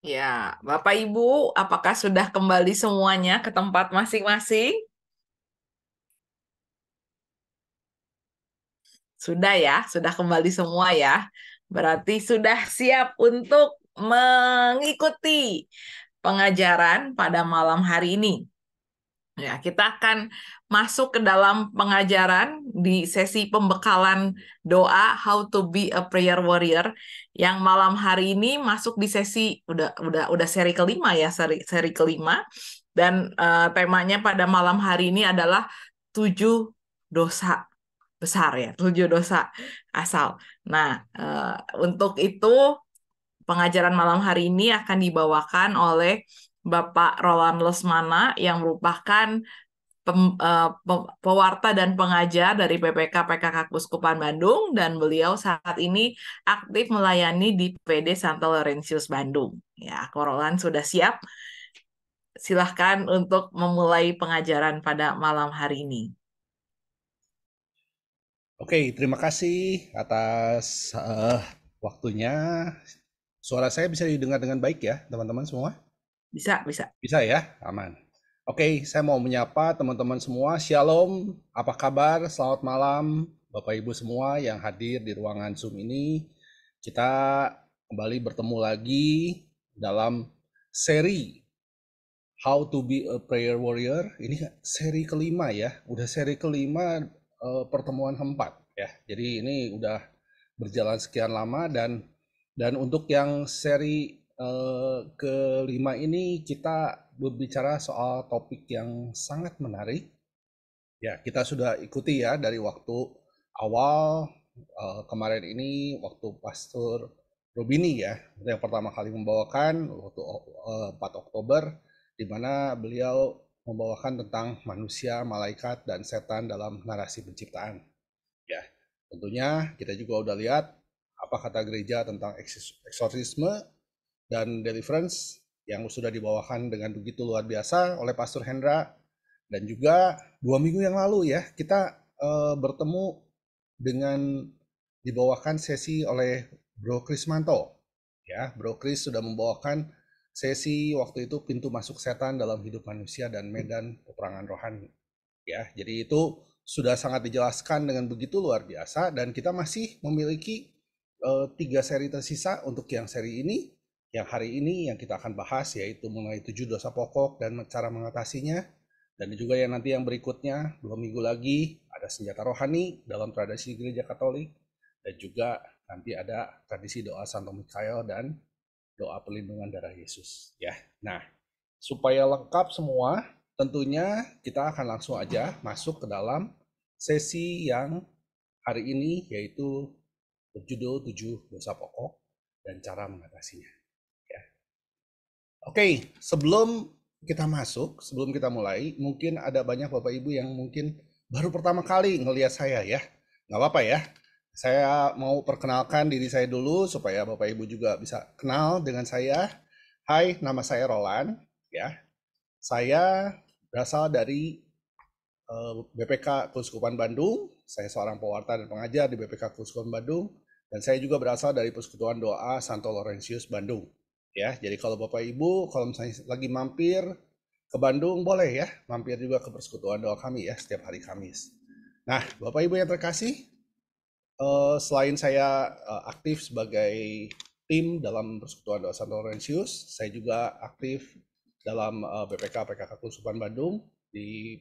Ya, Bapak Ibu, apakah sudah kembali semuanya ke tempat masing-masing? Sudah ya, sudah kembali semua ya. Berarti sudah siap untuk mengikuti pengajaran pada malam hari ini. Ya, kita akan masuk ke dalam pengajaran di sesi pembekalan doa How to be a Prayer Warrior yang malam hari ini masuk di sesi udah seri kelima ya, seri kelima dan temanya pada malam hari ini adalah 7 dosa besar ya, 7 dosa asal. Nah, untuk itu pengajaran malam hari ini akan dibawakan oleh Bapak Roland Lesmana yang merupakan pewarta dan pengajar dari PPK PKK Kuskupan Bandung dan beliau saat ini aktif melayani di PD Santo Laurentius Bandung. Ya, Roland sudah siap. Silahkan untuk memulai pengajaran pada malam hari ini. Oke, terima kasih atas waktunya. Suara saya bisa didengar dengan baik ya, teman-teman semua? Bisa, bisa. Bisa ya? Aman. Oke, saya mau menyapa teman-teman semua. Shalom, apa kabar? Selamat malam, Bapak Ibu semua yang hadir di ruangan Zoom ini. Kita kembali bertemu lagi dalam seri How to be a Prayer Warrior. Ini seri kelima ya, udah seri kelima pertemuan keempat ya. Jadi ini udah berjalan sekian lama dan untuk yang seri kelima ini kita berbicara soal topik yang sangat menarik. Ya, kita sudah ikuti ya dari waktu awal kemarin ini waktu Pastor Robini ya, yang pertama kali membawakan waktu 4 Oktober di mana beliau membawakan tentang manusia, malaikat, dan setan dalam narasi penciptaan. Ya, tentunya kita juga udah lihat apa kata gereja tentang eksorsisme dan deliverance yang sudah dibawakan dengan begitu luar biasa oleh Pastor Hendra. Dan juga 2 minggu yang lalu ya kita bertemu dengan dibawakan sesi oleh Bro Krismanto. Ya, Bro Kris sudah membawakan sesi waktu itu pintu masuk setan dalam hidup manusia dan medan peperangan rohani. Ya, jadi itu sudah sangat dijelaskan dengan begitu luar biasa dan kita masih memiliki 3 seri tersisa untuk yang seri ini. Yang hari ini yang kita akan bahas yaitu mengenai 7 dosa pokok dan cara mengatasinya. Dan juga yang nanti yang berikutnya 2 minggu lagi ada senjata rohani dalam tradisi gereja Katolik dan juga nanti ada tradisi doa Santo Mikael dan doa perlindungan darah Yesus ya. Nah, supaya lengkap semua, tentunya kita akan langsung aja masuk ke dalam sesi yang hari ini yaitu berjudul 7 dosa pokok dan cara mengatasinya. Ya. Oke, sebelum kita masuk, sebelum kita mulai, mungkin ada banyak Bapak Ibu yang mungkin baru pertama kali ngelihat saya ya. Nggak apa-apa ya. Saya mau perkenalkan diri saya dulu supaya Bapak Ibu juga bisa kenal dengan saya. Hai, nama saya Roland ya. Saya berasal dari BPK Keuskupan Bandung. Saya seorang pewarta dan pengajar di BPK Keuskupan Bandung dan saya juga berasal dari Persekutuan Doa Santo Laurentius Bandung. Ya, jadi kalau Bapak Ibu kalau misalnya lagi mampir ke Bandung boleh ya, mampir juga ke Persekutuan Doa kami ya setiap hari Kamis. Nah, Bapak Ibu yang terkasih, selain saya aktif sebagai tim dalam Persekutuan Doa Santo Laurentius, saya juga aktif dalam BPK PKK Keuskupan Bandung di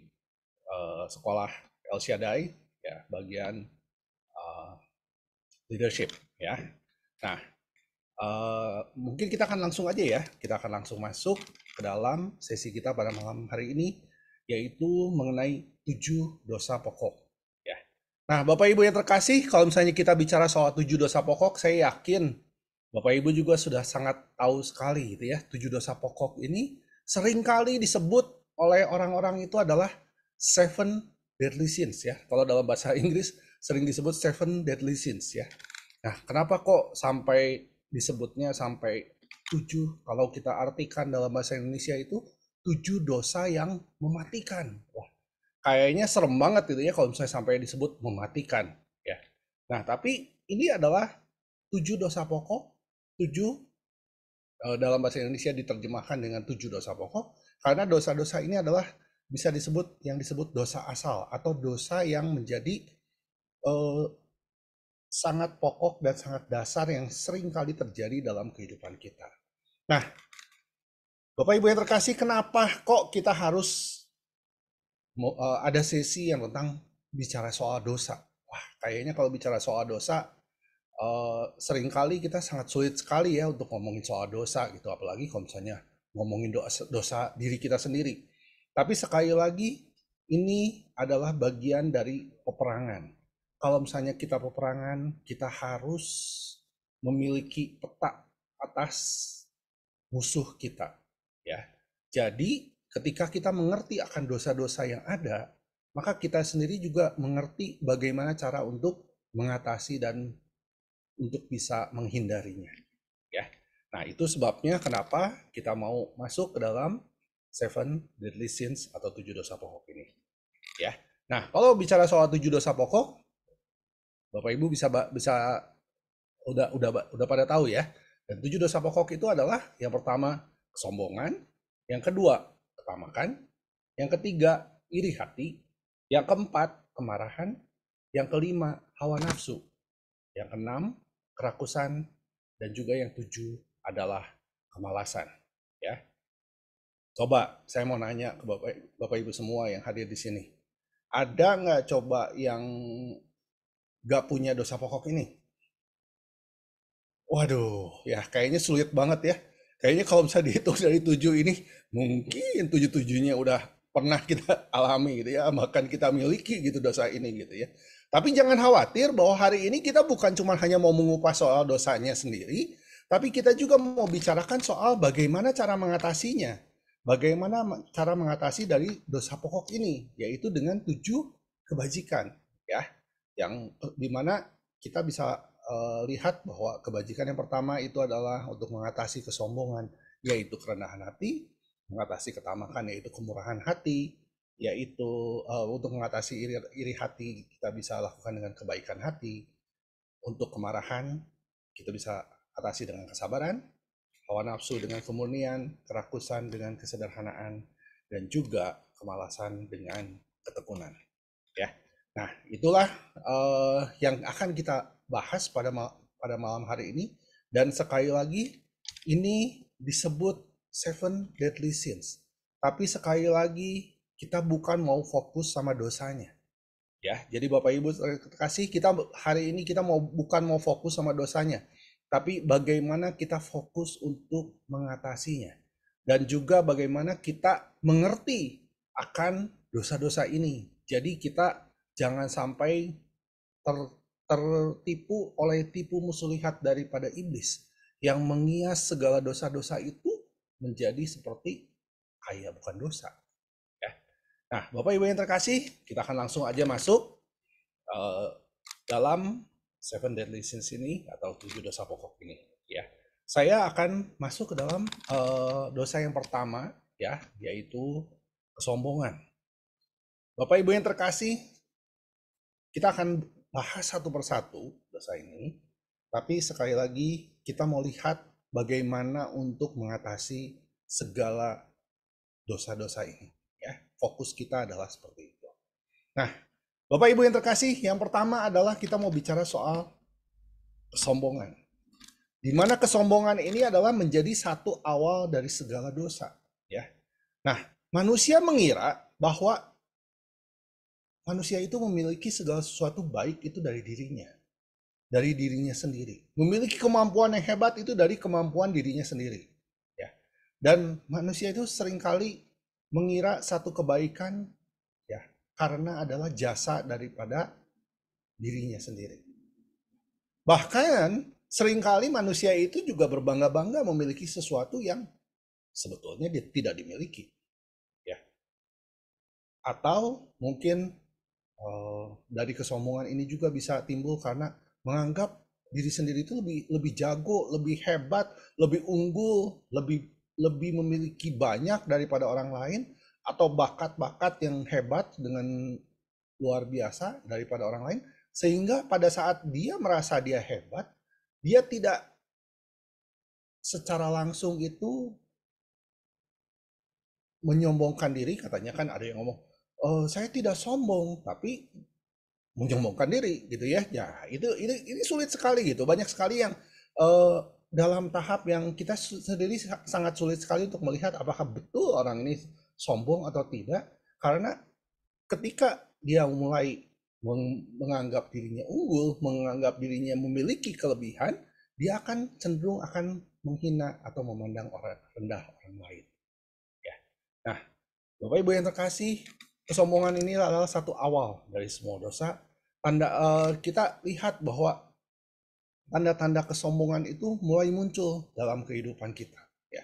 sekolah El Shaddai ya bagian uh, leadership ya. Nah, mungkin kita akan langsung aja ya, kita akan langsung masuk ke dalam sesi kita pada malam hari ini yaitu mengenai 7 dosa pokok ya. Nah, Bapak Ibu yang terkasih, kalau misalnya kita bicara soal 7 dosa pokok, saya yakin Bapak Ibu juga sudah sangat tahu sekali gitu ya. 7 dosa pokok ini seringkali disebut oleh orang-orang itu adalah seven deadly sins ya. Kalau dalam bahasa Inggris sering disebut seven deadly sins ya. Nah, kenapa kok sampai disebutnya sampai 7? Kalau kita artikan dalam bahasa Indonesia itu 7 dosa yang mematikan. Wah, kayaknya serem banget gitu ya kalau misalnya sampai disebut mematikan ya. Nah, tapi ini adalah 7 dosa pokok, 7 dalam bahasa Indonesia diterjemahkan dengan 7 dosa pokok, karena dosa-dosa ini adalah bisa disebut yang disebut dosa asal atau dosa yang menjadi eh, sangat pokok dan sangat dasar yang sering kali terjadi dalam kehidupan kita. Nah, Bapak Ibu yang terkasih, kenapa kok kita harus ada sesi yang tentang bicara soal dosa? Wah, kayaknya kalau bicara soal dosa, seringkali kita sangat sulit sekali ya untuk ngomongin soal dosa gitu, apalagi kalau misalnya ngomongin dosa, dosa diri kita sendiri. Tapi sekali lagi, ini adalah bagian dari peperangan. Kalau misalnya kita peperangan, kita harus memiliki peta atas musuh kita, ya. Jadi ketika kita mengerti akan dosa-dosa yang ada, maka kita sendiri juga mengerti bagaimana cara untuk mengatasi dan untuk bisa menghindarinya, ya. Nah, itu sebabnya kenapa kita mau masuk ke dalam Seven Deadly Sins atau 7 dosa pokok ini, ya. Nah, kalau bicara soal 7 dosa pokok, Bapak Ibu bisa bisa udah pada tahu ya. Dan 7 dosa pokok itu adalah yang pertama kesombongan, yang kedua ketamakan, yang ketiga iri hati, yang keempat kemarahan, yang kelima hawa nafsu, yang keenam kerakusan, dan juga yang tujuh adalah kemalasan. Ya, coba saya mau nanya ke Bapak Ibu semua yang hadir di sini, ada nggak coba yang nggak punya dosa pokok ini? Waduh, ya kayaknya sulit banget ya. Kayaknya kalau misalnya dihitung dari 7 ini, mungkin 7-7-nya udah pernah kita alami gitu ya, bahkan kita miliki gitu dosa ini gitu ya. Tapi jangan khawatir bahwa hari ini kita bukan cuma hanya mau mengupas soal dosanya sendiri, tapi kita juga mau bicarakan soal bagaimana cara mengatasinya. Bagaimana cara mengatasi dari dosa pokok ini, yaitu dengan 7 kebajikan, ya, yang dimana kita bisa lihat bahwa kebajikan yang pertama itu adalah untuk mengatasi kesombongan, yaitu kerendahan hati, mengatasi ketamakan, yaitu kemurahan hati, yaitu untuk mengatasi iri hati kita bisa lakukan dengan kebaikan hati, untuk kemarahan kita bisa atasi dengan kesabaran, hawa nafsu dengan kemurnian, kerakusan dengan kesederhanaan, dan juga kemalasan dengan ketekunan. Ya, nah itulah yang akan kita bahas pada malam hari ini. Dan sekali lagi, ini disebut Seven Deadly Sins. Tapi sekali lagi, kita bukan mau fokus sama dosanya. Ya, jadi Bapak Ibu kasih, kita hari ini kita bukan mau fokus sama dosanya, tapi bagaimana kita fokus untuk mengatasinya, dan juga bagaimana kita mengerti akan dosa-dosa ini. Jadi kita jangan sampai tertipu oleh tipu muslihat daripada iblis yang mengias segala dosa-dosa itu menjadi seperti kayak bukan dosa. Ya. Nah, Bapak Ibu yang terkasih, kita akan langsung aja masuk dalam Seven Deadly Sins ini atau 7 dosa pokok ini. Ya, saya akan masuk ke dalam dosa yang pertama, ya, yaitu kesombongan. Bapak Ibu yang terkasih, kita akan bahas satu persatu dosa ini, tapi sekali lagi kita mau lihat bagaimana untuk mengatasi segala dosa-dosa ini. Ya, fokus kita adalah seperti itu. Nah, Bapak Ibu yang terkasih, yang pertama adalah kita mau bicara soal kesombongan. Di mana kesombongan ini adalah menjadi satu awal dari segala dosa. Ya, nah manusia mengira bahwa manusia itu memiliki segala sesuatu baik itu dari dirinya sendiri. Memiliki kemampuan yang hebat itu dari kemampuan dirinya sendiri. Ya. Dan manusia itu seringkali mengira satu kebaikan ya karena adalah jasa daripada dirinya sendiri. Bahkan seringkali manusia itu juga berbangga-bangga memiliki sesuatu yang sebetulnya dia tidak dimiliki. Ya. Atau mungkin dari kesombongan ini juga bisa timbul karena menganggap diri sendiri itu lebih jago, lebih hebat, lebih unggul, lebih memiliki banyak daripada orang lain, atau bakat-bakat yang hebat dengan luar biasa daripada orang lain, sehingga pada saat dia merasa dia hebat, dia tidak secara langsung itu menyombongkan diri, katanya kan ada yang ngomong, saya tidak sombong, tapi menyombongkan diri gitu ya. Ya, ini sulit sekali gitu. Banyak sekali yang eh, dalam tahap yang kita sendiri sangat sulit sekali untuk melihat apakah betul orang ini sombong atau tidak. Karena ketika dia mulai menganggap dirinya unggul, menganggap dirinya memiliki kelebihan, dia akan cenderung akan menghina atau memandang orang rendah orang lain. Ya. Nah, Bapak Ibu yang terkasih, kesombongan ini adalah satu awal dari semua dosa. Kita lihat bahwa tanda-tanda kesombongan itu mulai muncul dalam kehidupan kita. Ya,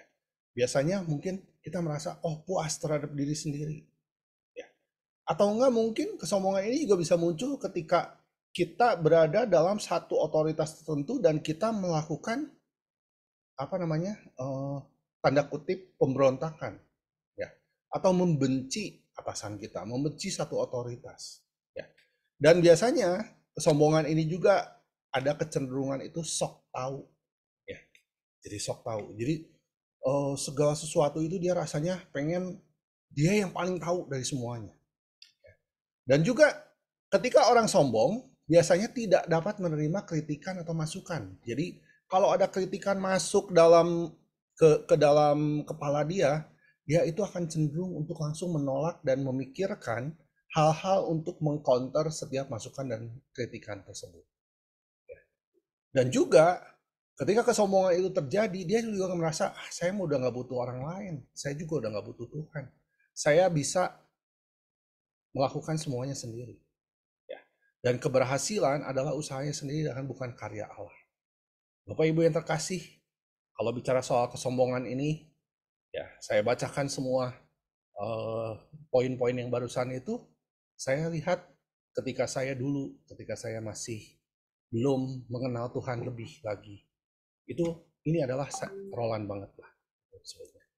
biasanya mungkin kita merasa puas terhadap diri sendiri. Ya. Atau enggak mungkin kesombongan ini juga bisa muncul ketika kita berada dalam satu otoritas tertentu dan kita melakukan apa namanya tanda kutip pemberontakan, ya, atau membenci atasan kita, membenci satu otoritas, ya. Dan biasanya kesombongan ini juga ada kecenderungan itu sok tahu, ya. Jadi sok tahu. Jadi segala sesuatu itu dia rasanya pengen dia yang paling tahu dari semuanya. Dan juga ketika orang sombong biasanya tidak dapat menerima kritikan atau masukan. Jadi kalau ada kritikan masuk dalam ke dalam kepala dia, dia itu akan cenderung untuk langsung menolak dan memikirkan hal-hal untuk mengcounter setiap masukan dan kritikan tersebut. Dan juga ketika kesombongan itu terjadi, dia juga merasa, saya udah nggak butuh orang lain, saya juga udah nggak butuh Tuhan, saya bisa melakukan semuanya sendiri. Ya. Dan keberhasilan adalah usahanya sendiri dan bukan karya Allah. Bapak Ibu yang terkasih, kalau bicara soal kesombongan ini, ya saya bacakan semua poin-poin yang barusan itu. Saya lihat ketika saya masih belum mengenal Tuhan lebih lagi, itu ini adalah Roland banget lah sebetulnya.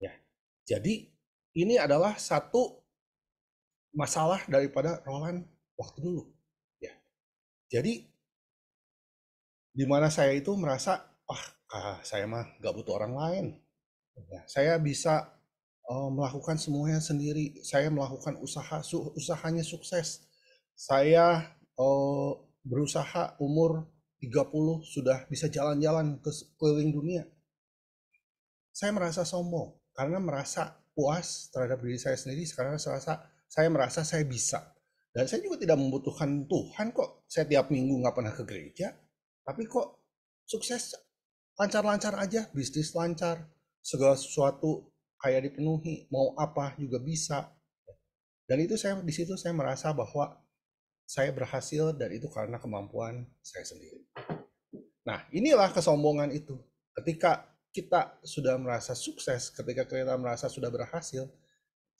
Ya, jadi ini adalah satu masalah daripada Roland waktu dulu. Ya, jadi di mana saya itu merasa, saya mah gak butuh orang lain. Ya, saya bisa melakukan semuanya sendiri. Saya melakukan usahanya sukses. Saya berusaha umur 30 sudah bisa jalan-jalan ke keliling dunia. Saya merasa sombong karena merasa puas terhadap diri saya sendiri. Sekarang saya merasa saya bisa. Dan saya juga tidak membutuhkan Tuhan kok. Saya tiap minggu nggak pernah ke gereja. Tapi kok sukses lancar-lancar aja. Bisnis lancar. Segala sesuatu kayak dipenuhi. Mau apa juga bisa. Dan itu di situ saya merasa bahwa saya berhasil dan itu karena kemampuan saya sendiri. Nah, inilah kesombongan itu. Ketika kita sudah merasa sukses, ketika kita merasa sudah berhasil,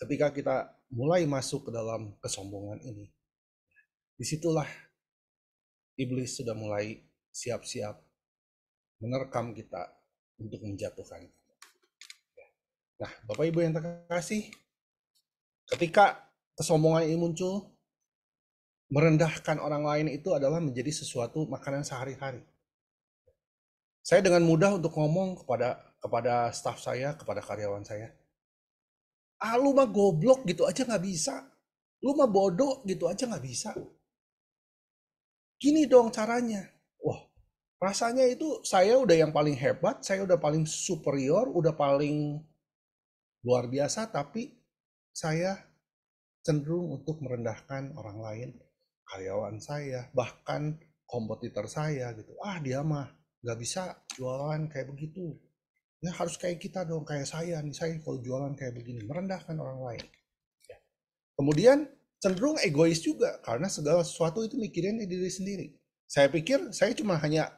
ketika kita mulai masuk ke dalam kesombongan ini, disitulah iblis sudah mulai siap-siap menerkam kita untuk menjatuhkan kita. Nah, Bapak Ibu yang terkasih, ketika kesombongan ini muncul, merendahkan orang lain itu adalah menjadi sesuatu makanan sehari-hari. Saya dengan mudah untuk ngomong kepada staf saya, kepada karyawan saya, lu mah goblok gitu aja nggak bisa, lu mah bodoh gitu aja nggak bisa, gini dong caranya. Wah, rasanya itu saya udah yang paling hebat, saya udah paling superior, udah paling luar biasa, tapi saya cenderung untuk merendahkan orang lain, karyawan saya, bahkan kompetitor saya gitu. Dia mah nggak bisa jualan kayak begitu, ya harus kayak kita dong, kayak saya nih, saya kalau jualan kayak begini, merendahkan orang lain. Kemudian cenderung egois juga karena segala sesuatu itu mikirin diri sendiri. Saya pikir saya cuma hanya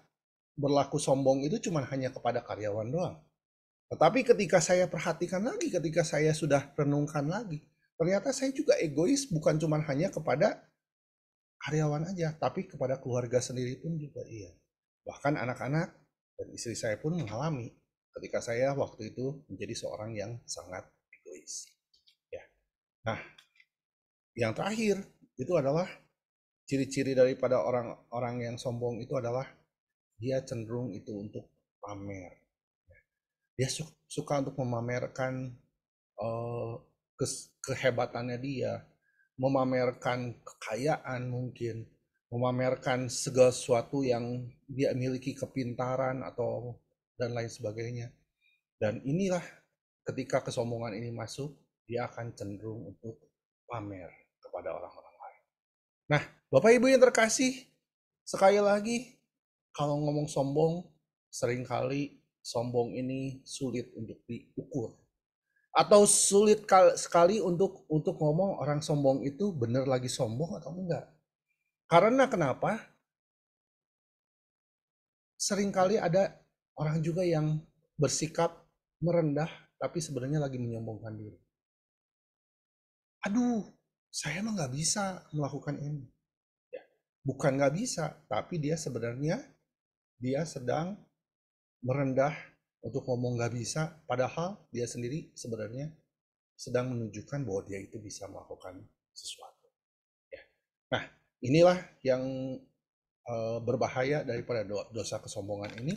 berlaku sombong itu cuma hanya kepada karyawan doang. Tetapi ketika saya perhatikan lagi, ketika saya sudah renungkan lagi, ternyata saya juga egois bukan cuma hanya kepada karyawan aja, tapi kepada keluarga sendiri pun juga iya. Bahkan anak-anak dan istri saya pun mengalami ketika saya waktu itu menjadi seorang yang sangat egois. Ya. Nah, yang terakhir itu adalah ciri-ciri daripada orang-orang yang sombong itu adalah dia cenderung itu untuk pamer. Dia suka untuk memamerkan eh, kehebatannya dia, memamerkan kekayaan mungkin, memamerkan segala sesuatu yang dia miliki, kepintaran atau dan lain sebagainya. Dan inilah ketika kesombongan ini masuk, dia akan cenderung untuk pamer kepada orang-orang lain. Nah, Bapak Ibu yang terkasih, sekali lagi, kalau ngomong sombong, seringkali sombong ini sulit untuk diukur. Atau sulit sekali untuk ngomong orang sombong itu benar lagi sombong atau enggak. Karena kenapa? Seringkali ada orang juga yang bersikap merendah, tapi sebenarnya lagi menyombongkan diri. Aduh, saya mah nggak bisa melakukan ini. Ya, bukan nggak bisa, tapi dia sebenarnya dia sedang merendah untuk ngomong nggak bisa, padahal dia sendiri sebenarnya sedang menunjukkan bahwa dia itu bisa melakukan sesuatu. Ya. Nah, inilah yang berbahaya daripada dosa kesombongan ini,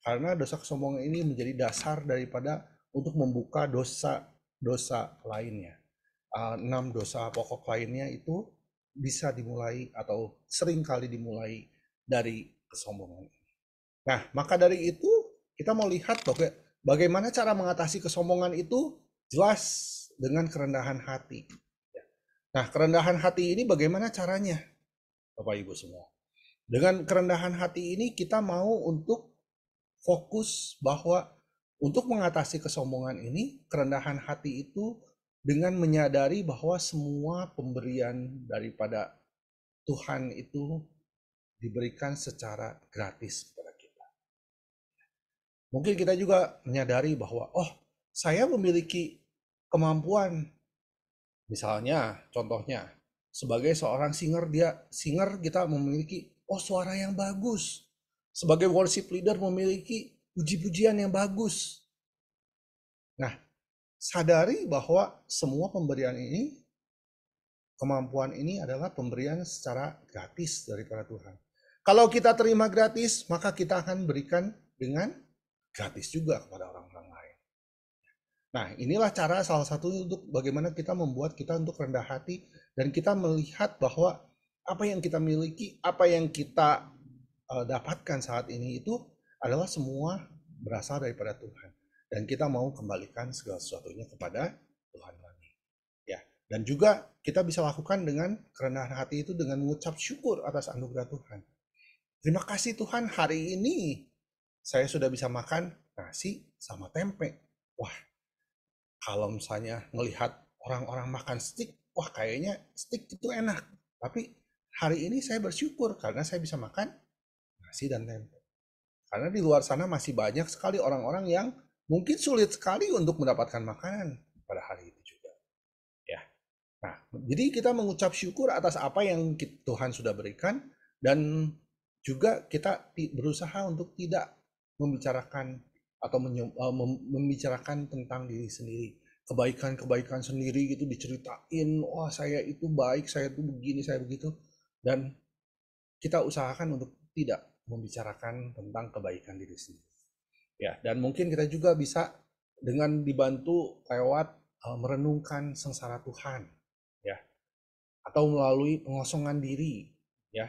karena dosa kesombongan ini menjadi dasar daripada untuk membuka dosa-dosa lainnya. 6 dosa pokok lainnya itu bisa dimulai atau sering kali dimulai dari kesombongan. Nah, maka dari itu kita mau lihat bagaimana cara mengatasi kesombongan itu jelas dengan kerendahan hati. Nah, kerendahan hati ini bagaimana caranya, Bapak Ibu semua? Dengan kerendahan hati ini kita mau untuk fokus bahwa untuk mengatasi kesombongan ini, kerendahan hati itu dengan menyadari bahwa semua pemberian daripada Tuhan itu diberikan secara gratis kepada kita. Mungkin kita juga menyadari bahwa, oh, saya memiliki kemampuan. Misalnya, contohnya, sebagai seorang singer kita memiliki, oh, suara yang bagus. Sebagai worship leader memiliki puji-pujian yang bagus. Nah, sadari bahwa semua pemberian ini, kemampuan ini adalah pemberian secara gratis daripada Tuhan. Kalau kita terima gratis, maka kita akan berikan dengan gratis juga kepada orang-orang lain. Nah, inilah cara salah satu untuk bagaimana kita membuat kita untuk rendah hati dan kita melihat bahwa apa yang kita miliki, apa yang kita dapatkan saat ini itu adalah semua berasal daripada Tuhan. Dan kita mau kembalikan segala sesuatunya kepada Tuhan lagi. Ya, dan juga kita bisa lakukan dengan kerendahan hati itu dengan mengucap syukur atas anugerah Tuhan. Terima kasih Tuhan, hari ini saya sudah bisa makan nasi sama tempe. Wah, kalau misalnya melihat orang-orang makan steak, wah kayaknya steak itu enak. Tapi hari ini saya bersyukur karena saya bisa makan nasi dan tempe. Karena di luar sana masih banyak sekali orang-orang yang mungkin sulit sekali untuk mendapatkan makanan pada hari itu juga. Ya. Nah, jadi kita mengucap syukur atas apa yang Tuhan sudah berikan dan juga kita berusaha untuk tidak membicarakan atau membicarakan tentang diri sendiri. Kebaikan-kebaikan sendiri gitu diceritain, wah saya itu baik, saya itu begini, saya begitu. Dan kita usahakan untuk tidak membicarakan tentang kebaikan diri sendiri. Ya, dan mungkin kita juga bisa dengan dibantu lewat merenungkan sengsara Tuhan, ya, atau melalui pengosongan diri, ya,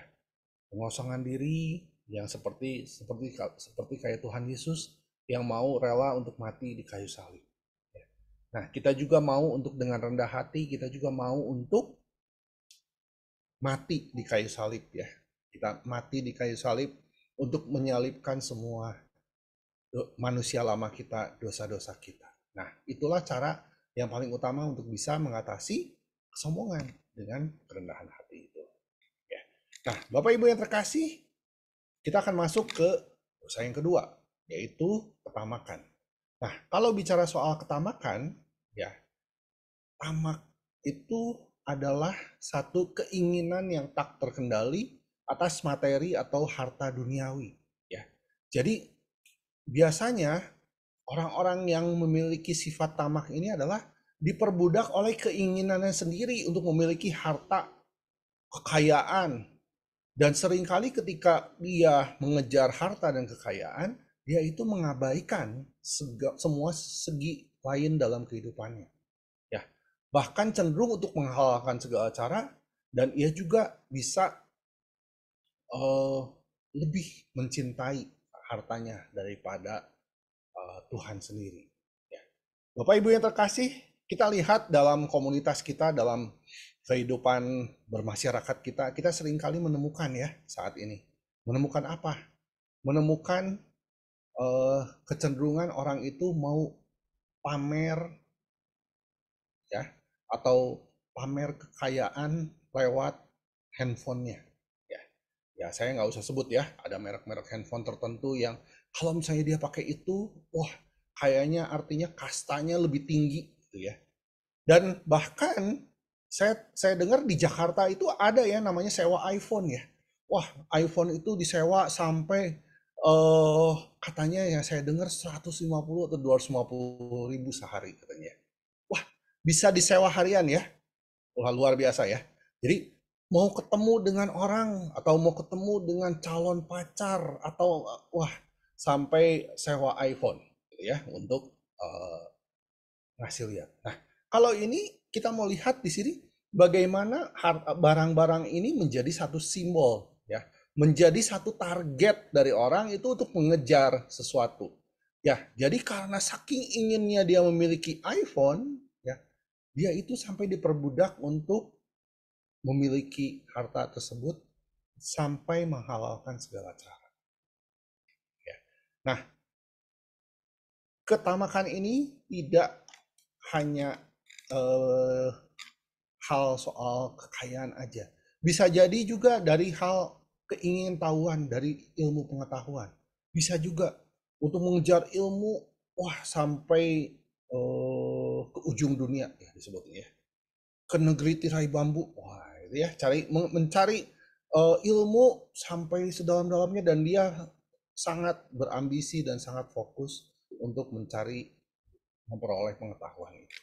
pengosongan diri yang seperti kayak Tuhan Yesus yang mau rela untuk mati di kayu salib. Nah, kita juga mau untuk dengan rendah hati, kita juga mau untuk mati di kayu salib ya. Kita mati di kayu salib untuk menyalibkan semua manusia lama kita, dosa-dosa kita. Nah, itulah cara yang paling utama untuk bisa mengatasi kesombongan dengan kerendahan hati itu. Ya. Nah, Bapak Ibu yang terkasih, kita akan masuk ke dosa yang kedua, yaitu ketamakan. Nah, kalau bicara soal ketamakan, ya, tamak itu adalah satu keinginan yang tak terkendali atas materi atau harta duniawi. Ya, jadi biasanya orang-orang yang memiliki sifat tamak ini adalah diperbudak oleh keinginannya sendiri untuk memiliki harta, kekayaan, dan seringkali ketika dia mengejar harta dan kekayaan, dia itu mengabaikan semua segi lain dalam kehidupannya. Ya, bahkan cenderung untuk menghalalkan segala cara, dan ia juga bisa eh, lebih mencintai hartanya daripada Tuhan sendiri. Ya. Bapak Ibu yang terkasih, kita lihat dalam komunitas kita, dalam kehidupan bermasyarakat kita seringkali menemukan ya saat ini. Menemukan apa? Menemukan kecenderungan orang itu mau pamer ya, atau pamer kekayaan lewat handphonenya. Ya, ya saya nggak usah sebut ya, ada merek-merek handphone tertentu yang kalau misalnya dia pakai itu, wah kayaknya artinya kastanya lebih tinggi gitu ya. Dan bahkan saya dengar di Jakarta itu ada ya namanya sewa iPhone ya. Wah, iPhone itu disewa sampai katanya yang saya dengar 150 atau 250 ribu sehari katanya. Wah, bisa disewa harian ya. Wah, luar biasa ya. Jadi mau ketemu dengan orang atau mau ketemu dengan calon pacar atau wah sampai sewa iPhone gitu ya untuk ngasih lihat. Nah, kalau ini kita mau lihat di sini bagaimana barang-barang ini menjadi satu simbol ya, menjadi satu target dari orang itu untuk mengejar sesuatu. Ya, jadi karena saking inginnya dia memiliki iPhone, ya, dia itu sampai diperbudak untuk memiliki harta tersebut sampai menghalalkan segala cara. Ya. Nah, ketamakan ini tidak hanya eh, hal soal kekayaan aja. Bisa jadi juga dari hal keingintahuan, dari ilmu pengetahuan. Bisa juga untuk mengejar ilmu, wah sampai ke ujung dunia ya disebutnya ya. Ke negeri tirai bambu, wah itu ya mencari ilmu sampai sedalam-dalamnya, dan dia sangat berambisi dan sangat fokus untuk mencari memperoleh pengetahuan itu.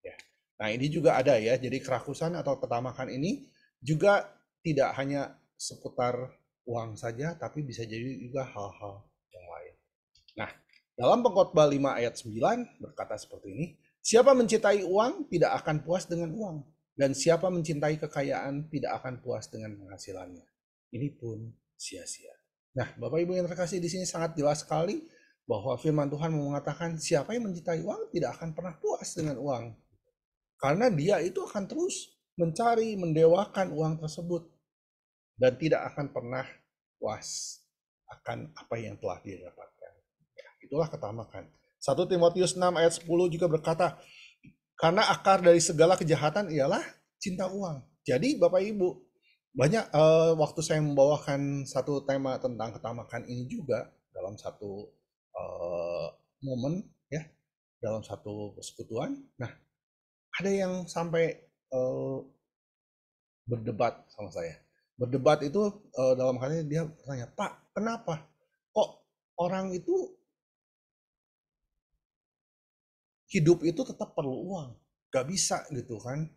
Ya. Nah, ini juga ada ya. Jadi kerakusan atau ketamakan ini juga tidak hanya seputar uang saja, tapi bisa jadi juga hal-hal yang lain. Nah, dalam Pengkhotbah 5 ayat 9 berkata seperti ini, siapa mencintai uang tidak akan puas dengan uang, dan siapa mencintai kekayaan tidak akan puas dengan penghasilannya. Ini pun sia-sia. Nah, Bapak Ibu yang terkasih, di sini sangat jelas sekali bahwa firman Tuhan mengatakan siapa yang mencintai uang tidak akan pernah puas dengan uang. Karena dia itu akan terus mencari, mendewakan uang tersebut, dan tidak akan pernah puas akan apa yang telah dia dapatkan. Ya, itulah ketamakan. 1 Timotius 6 ayat 10 juga berkata, karena akar dari segala kejahatan ialah cinta uang. Jadi Bapak Ibu, banyak waktu saya membawakan satu tema tentang ketamakan ini juga dalam satu uh, momen ya, dalam satu persekutuan. Nah, ada yang sampai uh, berdebat sama saya. Berdebat itu dalam hal ini dia bertanya, Pak, kenapa? Kok orang itu hidup itu tetap perlu uang? Gak bisa gitu kan?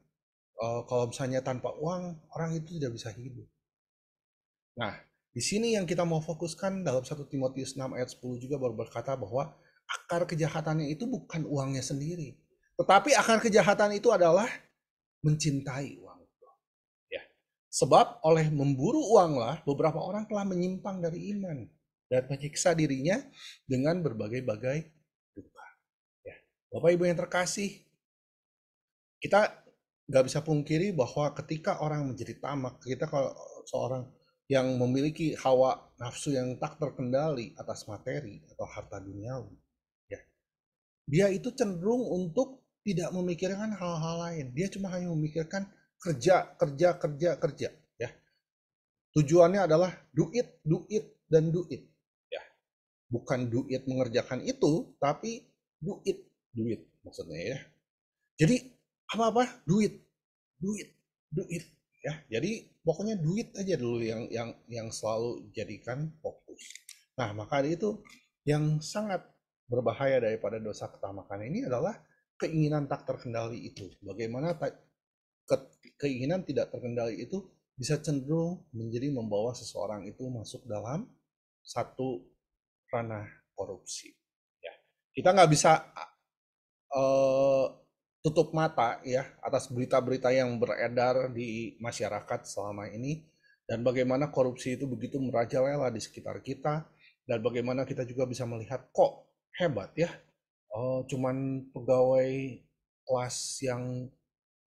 Kalau misalnya tanpa uang, orang itu tidak bisa hidup. Nah, di sini yang kita mau fokuskan dalam 1 Timotius 6 ayat 10 juga berkata bahwa akar kejahatannya itu bukan uangnya sendiri. Tetapi akar kejahatan itu adalah mencintai uang. Ya. Sebab oleh memburu uanglah beberapa orang telah menyimpang dari iman dan menyiksa dirinya dengan berbagai-bagai duka. Ya. Bapak Ibu yang terkasih, kita nggak bisa pungkiri bahwa ketika orang menjadi tamak, kita kalau seorang yang memiliki hawa nafsu yang tak terkendali atas materi atau harta duniawi, ya, dia itu cenderung untuk tidak memikirkan hal-hal lain. Dia cuma hanya memikirkan kerja, kerja, kerja, kerja. Ya, tujuannya adalah duit, duit, dan duit. Ya, bukan duit mengerjakan itu, tapi duit, duit maksudnya ya. Jadi apa-apa duit, duit, duit. Ya, jadi pokoknya duit aja dulu yang selalu jadikan fokus. Nah, maka itu yang sangat berbahaya daripada dosa ketamakan ini adalah keinginan tak terkendali itu. Bagaimana keinginan tidak terkendali itu bisa cenderung menjadi membawa seseorang itu masuk dalam satu ranah korupsi. Ya, kita nggak bisa eh, tutup mata ya atas berita-berita yang beredar di masyarakat selama ini dan bagaimana korupsi itu begitu merajalela di sekitar kita dan bagaimana kita juga bisa melihat kok hebat ya. Cuman pegawai kelas yang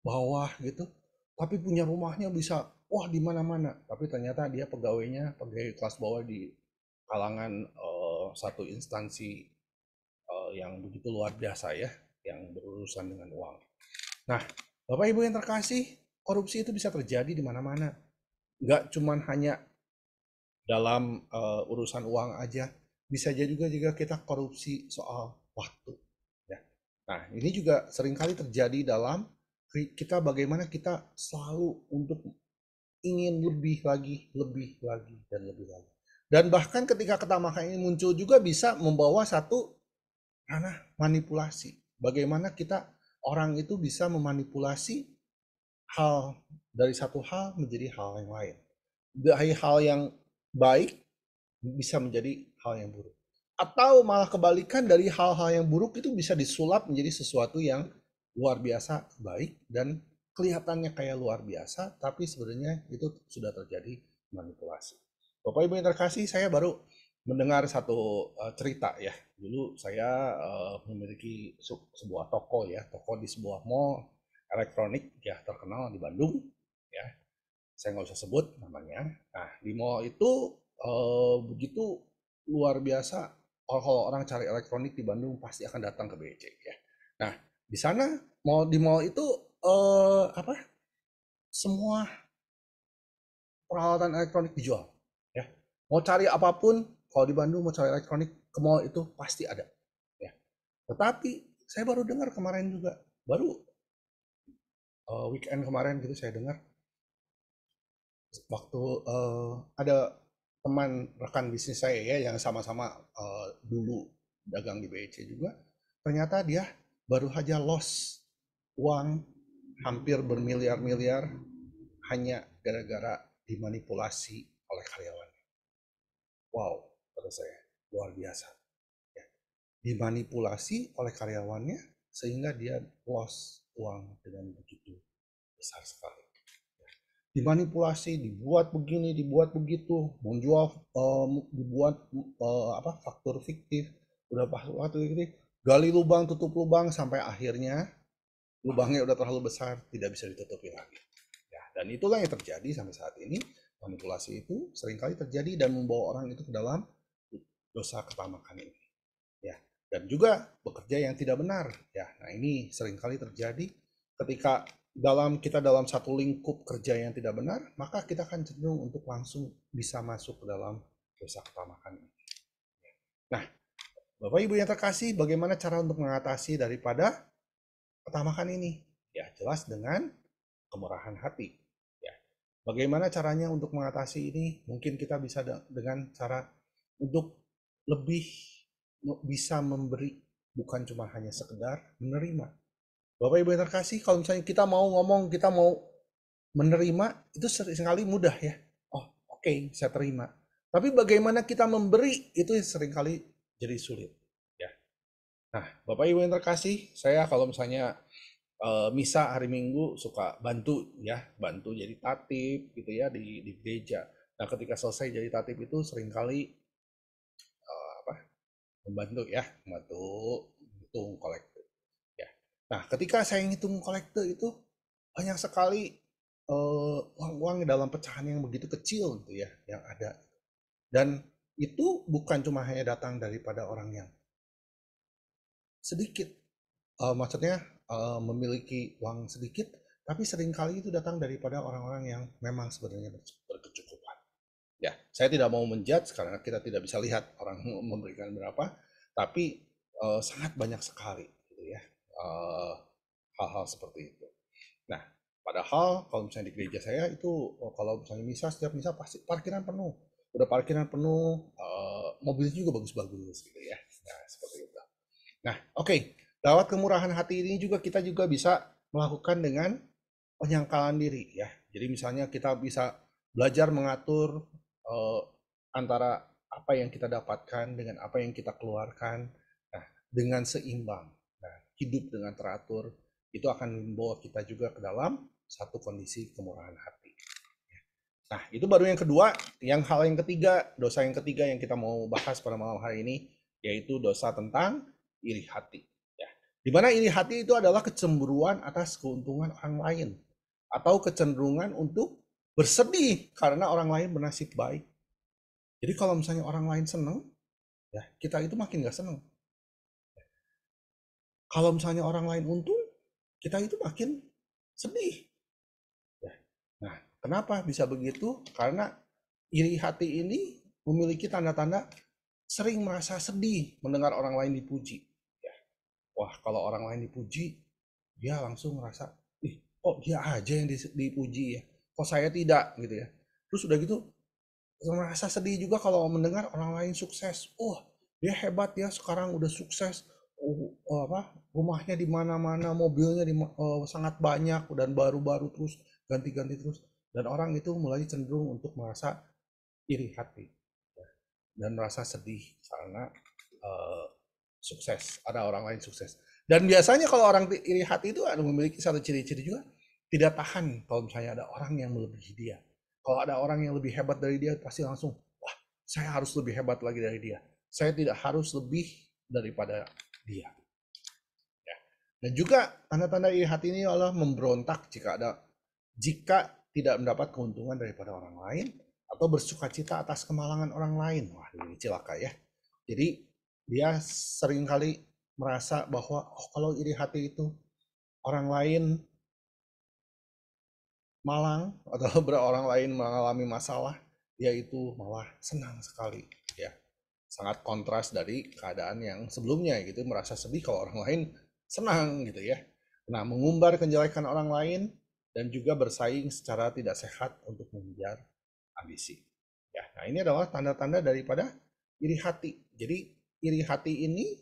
bawah gitu tapi punya rumahnya bisa wah di mana-mana tapi ternyata dia pegawai kelas bawah di kalangan satu instansi yang begitu luar biasa ya, yang berurusan dengan uang. Nah, Bapak Ibu yang terkasih, korupsi itu bisa terjadi di mana-mana. Nggak cuman hanya dalam urusan uang aja, bisa jadi juga jika kita korupsi soal waktu. Ya. Nah, ini juga seringkali terjadi dalam kita bagaimana kita selalu untuk ingin lebih lagi, dan lebih lagi. Dan bahkan ketika ketamakan ini muncul juga bisa membawa satu ranah manipulasi. Bagaimana kita orang itu bisa memanipulasi hal dari satu hal menjadi hal yang lain. Dari hal yang baik bisa menjadi hal yang buruk. Atau malah kebalikan dari hal-hal yang buruk itu bisa disulap menjadi sesuatu yang luar biasa baik dan kelihatannya kayak luar biasa, tapi sebenarnya itu sudah terjadi manipulasi. Bapak Ibu yang terkasih, saya baru mendengar satu cerita ya. Dulu saya memiliki sebuah toko ya, toko di sebuah mall elektronik ya terkenal di Bandung ya. Saya nggak usah sebut namanya. Nah, di mall itu begitu luar biasa. Kalau orang cari elektronik di Bandung pasti akan datang ke BC ya. Nah, di sana di mall itu apa? Semua peralatan elektronik dijual ya. Mau cari apapun, kalau di Bandung mau cari elektronik ke mall itu pasti ada ya. Tetapi saya baru dengar kemarin juga, baru weekend kemarin gitu saya dengar waktu ada teman rekan bisnis saya ya yang sama-sama dulu dagang di BEC juga, ternyata dia baru saja loss uang hampir bermiliar-miliar hanya gara-gara dimanipulasi oleh karyawan. Wow, kata saya, luar biasa. Ya. Dimanipulasi oleh karyawannya sehingga dia loss uang dengan begitu besar sekali. Dimanipulasi, dibuat begini, dibuat begitu, menjual, dibuat apa faktur fiktif, udah faktur fiktif, gali lubang, tutup lubang sampai akhirnya lubangnya udah terlalu besar, tidak bisa ditutupi lagi. Ya, dan itulah yang terjadi sampai saat ini. Manipulasi itu seringkali terjadi dan membawa orang itu ke dalam dosa ketamakan ini. Ya, dan juga bekerja yang tidak benar. Ya, nah ini seringkali terjadi ketika kita dalam satu lingkup kerja yang tidak benar, maka kita akan cenderung untuk langsung bisa masuk ke dalam dosa ketamakan ini. Nah, Bapak Ibu yang terkasih, bagaimana cara untuk mengatasi daripada ketamakan ini? Ya, jelas dengan kemurahan hati. Ya. Bagaimana caranya untuk mengatasi ini? Mungkin kita bisa dengan cara untuk lebih bisa memberi, bukan cuma hanya sekedar menerima. Bapak Ibu yang terkasih, kalau misalnya kita mau ngomong, kita mau menerima, itu seringkali mudah ya. Oh, oke, saya terima. Tapi bagaimana kita memberi, itu seringkali jadi sulit. Ya. Nah, Bapak Ibu yang terkasih, saya kalau misalnya misa hari Minggu suka bantu ya, bantu jadi tatip gitu ya di gereja. Nah, ketika selesai jadi tatip itu seringkali apa? Membantu ya, membantu hitung kolekte. Ya. Nah, ketika saya ngitung kolekte itu banyak sekali uang-uang dalam pecahan yang begitu kecil gitu ya yang ada. Dan itu bukan cuma hanya datang daripada orang yang sedikit, maksudnya memiliki uang sedikit, tapi seringkali itu datang daripada orang-orang yang memang sebenarnya berkecukupan. Ya, saya tidak mau menjudge karena kita tidak bisa lihat orang memberikan berapa, tapi sangat banyak sekali gitu ya hal-hal seperti itu. Nah, padahal kalau misalnya di gereja saya itu kalau misalnya misa setiap misa pasti parkiran penuh. Udah parkiran penuh, mobilnya juga bagus-bagus gitu ya. Nah, seperti itu. Nah, oke. Lewat kemurahan hati ini juga kita juga bisa melakukan dengan penyangkalan diri ya. Jadi misalnya kita bisa belajar mengatur antara apa yang kita dapatkan dengan apa yang kita keluarkan, nah, dengan seimbang. Nah, hidup dengan teratur itu akan membawa kita juga ke dalam satu kondisi kemurahan hati. Nah, itu baru yang kedua. Hal yang ketiga, dosa yang ketiga yang kita mau bahas pada malam hari ini, yaitu dosa tentang iri hati. Ya. Di mana iri hati itu adalah kecemburuan atas keuntungan orang lain, atau kecenderungan untuk bersedih karena orang lain bernasib baik. Jadi kalau misalnya orang lain senang, ya kita itu makin gak senang. Kalau misalnya orang lain untung, kita itu makin sedih. Ya. Nah, kenapa bisa begitu? Karena iri hati ini memiliki tanda-tanda sering merasa sedih mendengar orang lain dipuji. Ya. Wah, kalau orang lain dipuji, dia langsung merasa, ih, kok dia aja yang dipuji ya? Kok saya tidak gitu ya? Terus udah gitu, merasa sedih juga kalau mendengar orang lain sukses. Oh, dia hebat ya, sekarang udah sukses. Rumahnya di mana-mana, mobilnya sangat banyak dan baru-baru terus, ganti-ganti terus. Dan orang itu mulai cenderung untuk merasa iri hati, ya, dan merasa sedih karena uh, sukses, ada orang lain sukses. Dan biasanya kalau orang iri hati itu ada memiliki satu ciri-ciri juga, tidak tahan kalau misalnya ada orang yang melebihi dia. Kalau ada orang yang lebih hebat dari dia, pasti langsung, wah, saya harus lebih hebat lagi dari dia. Saya tidak harus lebih daripada dia. Ya. Dan juga tanda-tanda iri hati ini adalah memberontak jika tidak mendapat keuntungan daripada orang lain, atau bersukacita atas kemalangan orang lain. Wah, ini celaka ya. Jadi dia seringkali merasa bahwa kalau iri hati itu orang lain malang atau orang lain mengalami masalah, dia itu malah senang sekali ya. Sangat kontras dari keadaan yang sebelumnya gitu, merasa sedih kalau orang lain senang gitu ya. Nah, mengumbar kejelekan orang lain dan juga bersaing secara tidak sehat untuk mengejar ambisi. Ya, nah ini adalah tanda-tanda daripada iri hati. Jadi iri hati ini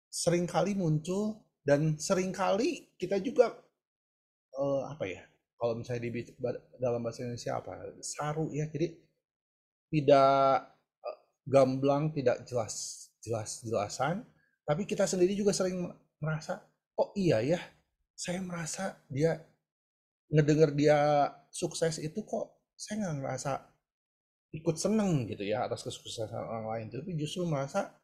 seringkali muncul dan seringkali kita juga apa ya? Kalau misalnya di dalam bahasa Indonesia apa? Saru ya. Jadi tidak gamblang, tidak jelas-jelasan, tapi kita sendiri juga sering merasa, oh iya ya, saya merasa dia ngedenger dia sukses itu kok saya nggak ngerasa ikut seneng gitu ya atas kesuksesan orang lain, tapi justru merasa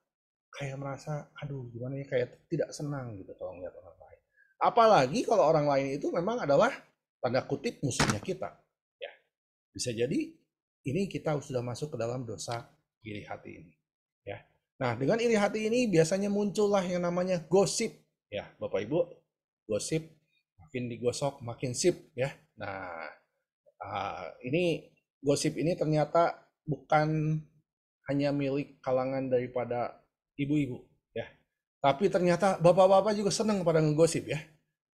aduh gimana ya, kayak tidak senang gitu kalau ngeliat orang lain. Apalagi kalau orang lain itu memang adalah tanda kutip musuhnya kita. Ya, bisa jadi ini kita sudah masuk ke dalam dosa iri hati ini. Ya. Nah, dengan iri hati ini biasanya muncullah yang namanya gosip. Ya, Bapak Ibu, gosip makin digosok makin sip ya. Nah, ini gosip ini ternyata bukan hanya milik kalangan daripada ibu-ibu ya. Tapi ternyata bapak-bapak juga senang pada ngegosip ya.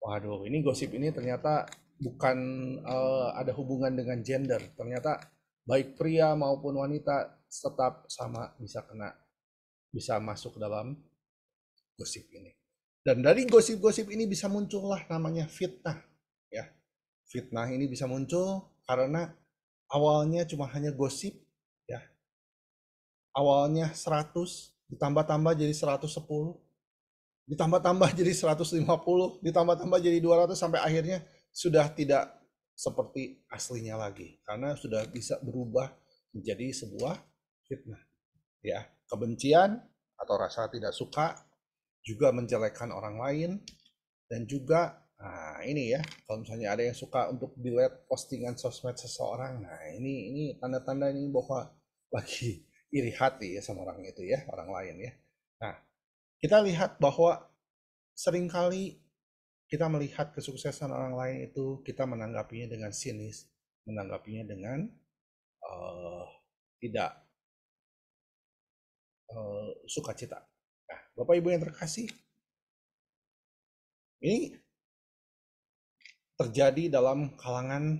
Waduh, ini gosip ini ternyata bukan ada hubungan dengan gender. Ternyata baik pria maupun wanita tetap sama bisa masuk ke dalam gosip ini. Dan dari gosip-gosip ini bisa muncullah namanya fitnah ya. Fitnah ini bisa muncul karena awalnya cuma hanya gosip ya. Awalnya 100 ditambah-tambah jadi 110, ditambah-tambah jadi 150, ditambah-tambah jadi 200, sampai akhirnya sudah tidak seperti aslinya lagi karena sudah bisa berubah menjadi sebuah fitnah ya. Kebencian atau rasa tidak suka, juga menjelekkan orang lain, dan juga nah ini ya, kalau misalnya ada yang suka untuk delete postingan sosmed seseorang, nah ini tanda-tanda ini bahwa lagi iri hati ya sama orang itu ya, orang lain ya. Nah, kita lihat bahwa seringkali kita melihat kesuksesan orang lain itu kita menanggapinya dengan sinis, menanggapinya dengan uh, tidak sukacita. Nah, Bapak Ibu yang terkasih, ini terjadi dalam kalangan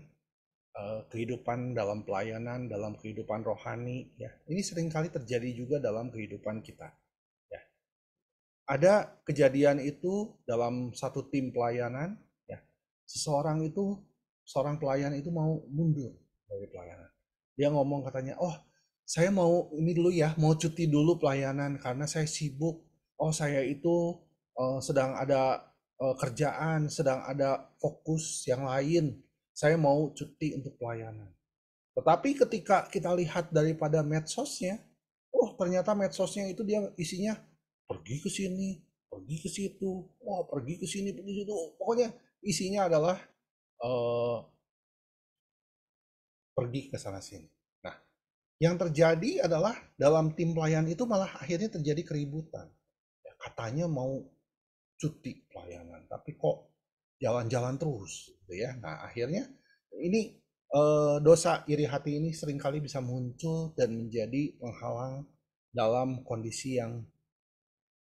kehidupan, dalam pelayanan, dalam kehidupan rohani ya. Ini seringkali terjadi juga dalam kehidupan kita ya. Ada kejadian itu dalam satu tim pelayanan ya. Seorang pelayan itu mau mundur dari pelayanan. Dia ngomong katanya, "Oh, saya mau ini dulu ya, mau cuti dulu pelayanan karena saya sibuk. Oh, saya itu sedang ada kerjaan, sedang ada fokus yang lain. Saya mau cuti untuk pelayanan. Tetapi ketika kita lihat daripada medsosnya, oh ternyata medsosnya itu dia isinya pergi ke sini, pergi ke situ, oh pergi ke sini, pergi ke situ. Pokoknya isinya adalah eh, pergi ke sana sini. Nah, yang terjadi adalah dalam tim pelayanan itu malah akhirnya terjadi keributan. Ya, katanya mau cuti pelayanan, tapi kok jalan-jalan terus, gitu ya. Nah, akhirnya ini dosa iri hati ini seringkali bisa muncul dan menjadi penghalang dalam kondisi yang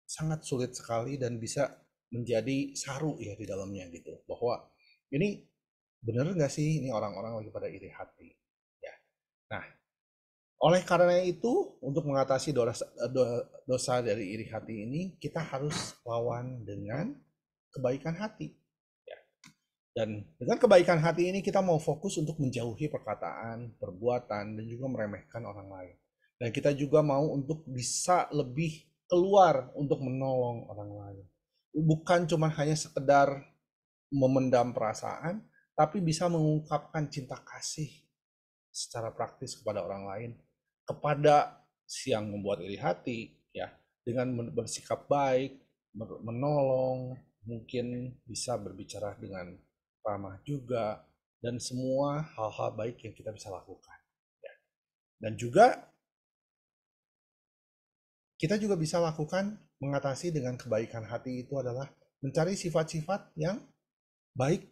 sangat sulit sekali dan bisa menjadi saru ya di dalamnya gitu. Bahwa ini bener nggak sih ini orang-orang lagi pada iri hati? Ya. Nah, oleh karena itu, untuk mengatasi dosa dari iri hati ini, kita harus lawan dengan kebaikan hati. Ya. Dan dengan kebaikan hati ini, kita mau fokus untuk menjauhi perkataan, perbuatan, dan juga meremehkan orang lain. Dan kita juga mau untuk bisa lebih keluar untuk menolong orang lain. Bukan cuma hanya sekedar memendam perasaan, tapi bisa mengungkapkan cinta kasih secara praktis kepada orang lain, kepada yang membuat iri hati, ya, dengan bersikap baik, menolong, mungkin bisa berbicara dengan ramah juga, dan semua hal-hal baik yang kita bisa lakukan. Ya. Dan juga kita juga bisa lakukan mengatasi dengan kebaikan hati itu adalah mencari sifat-sifat yang baik,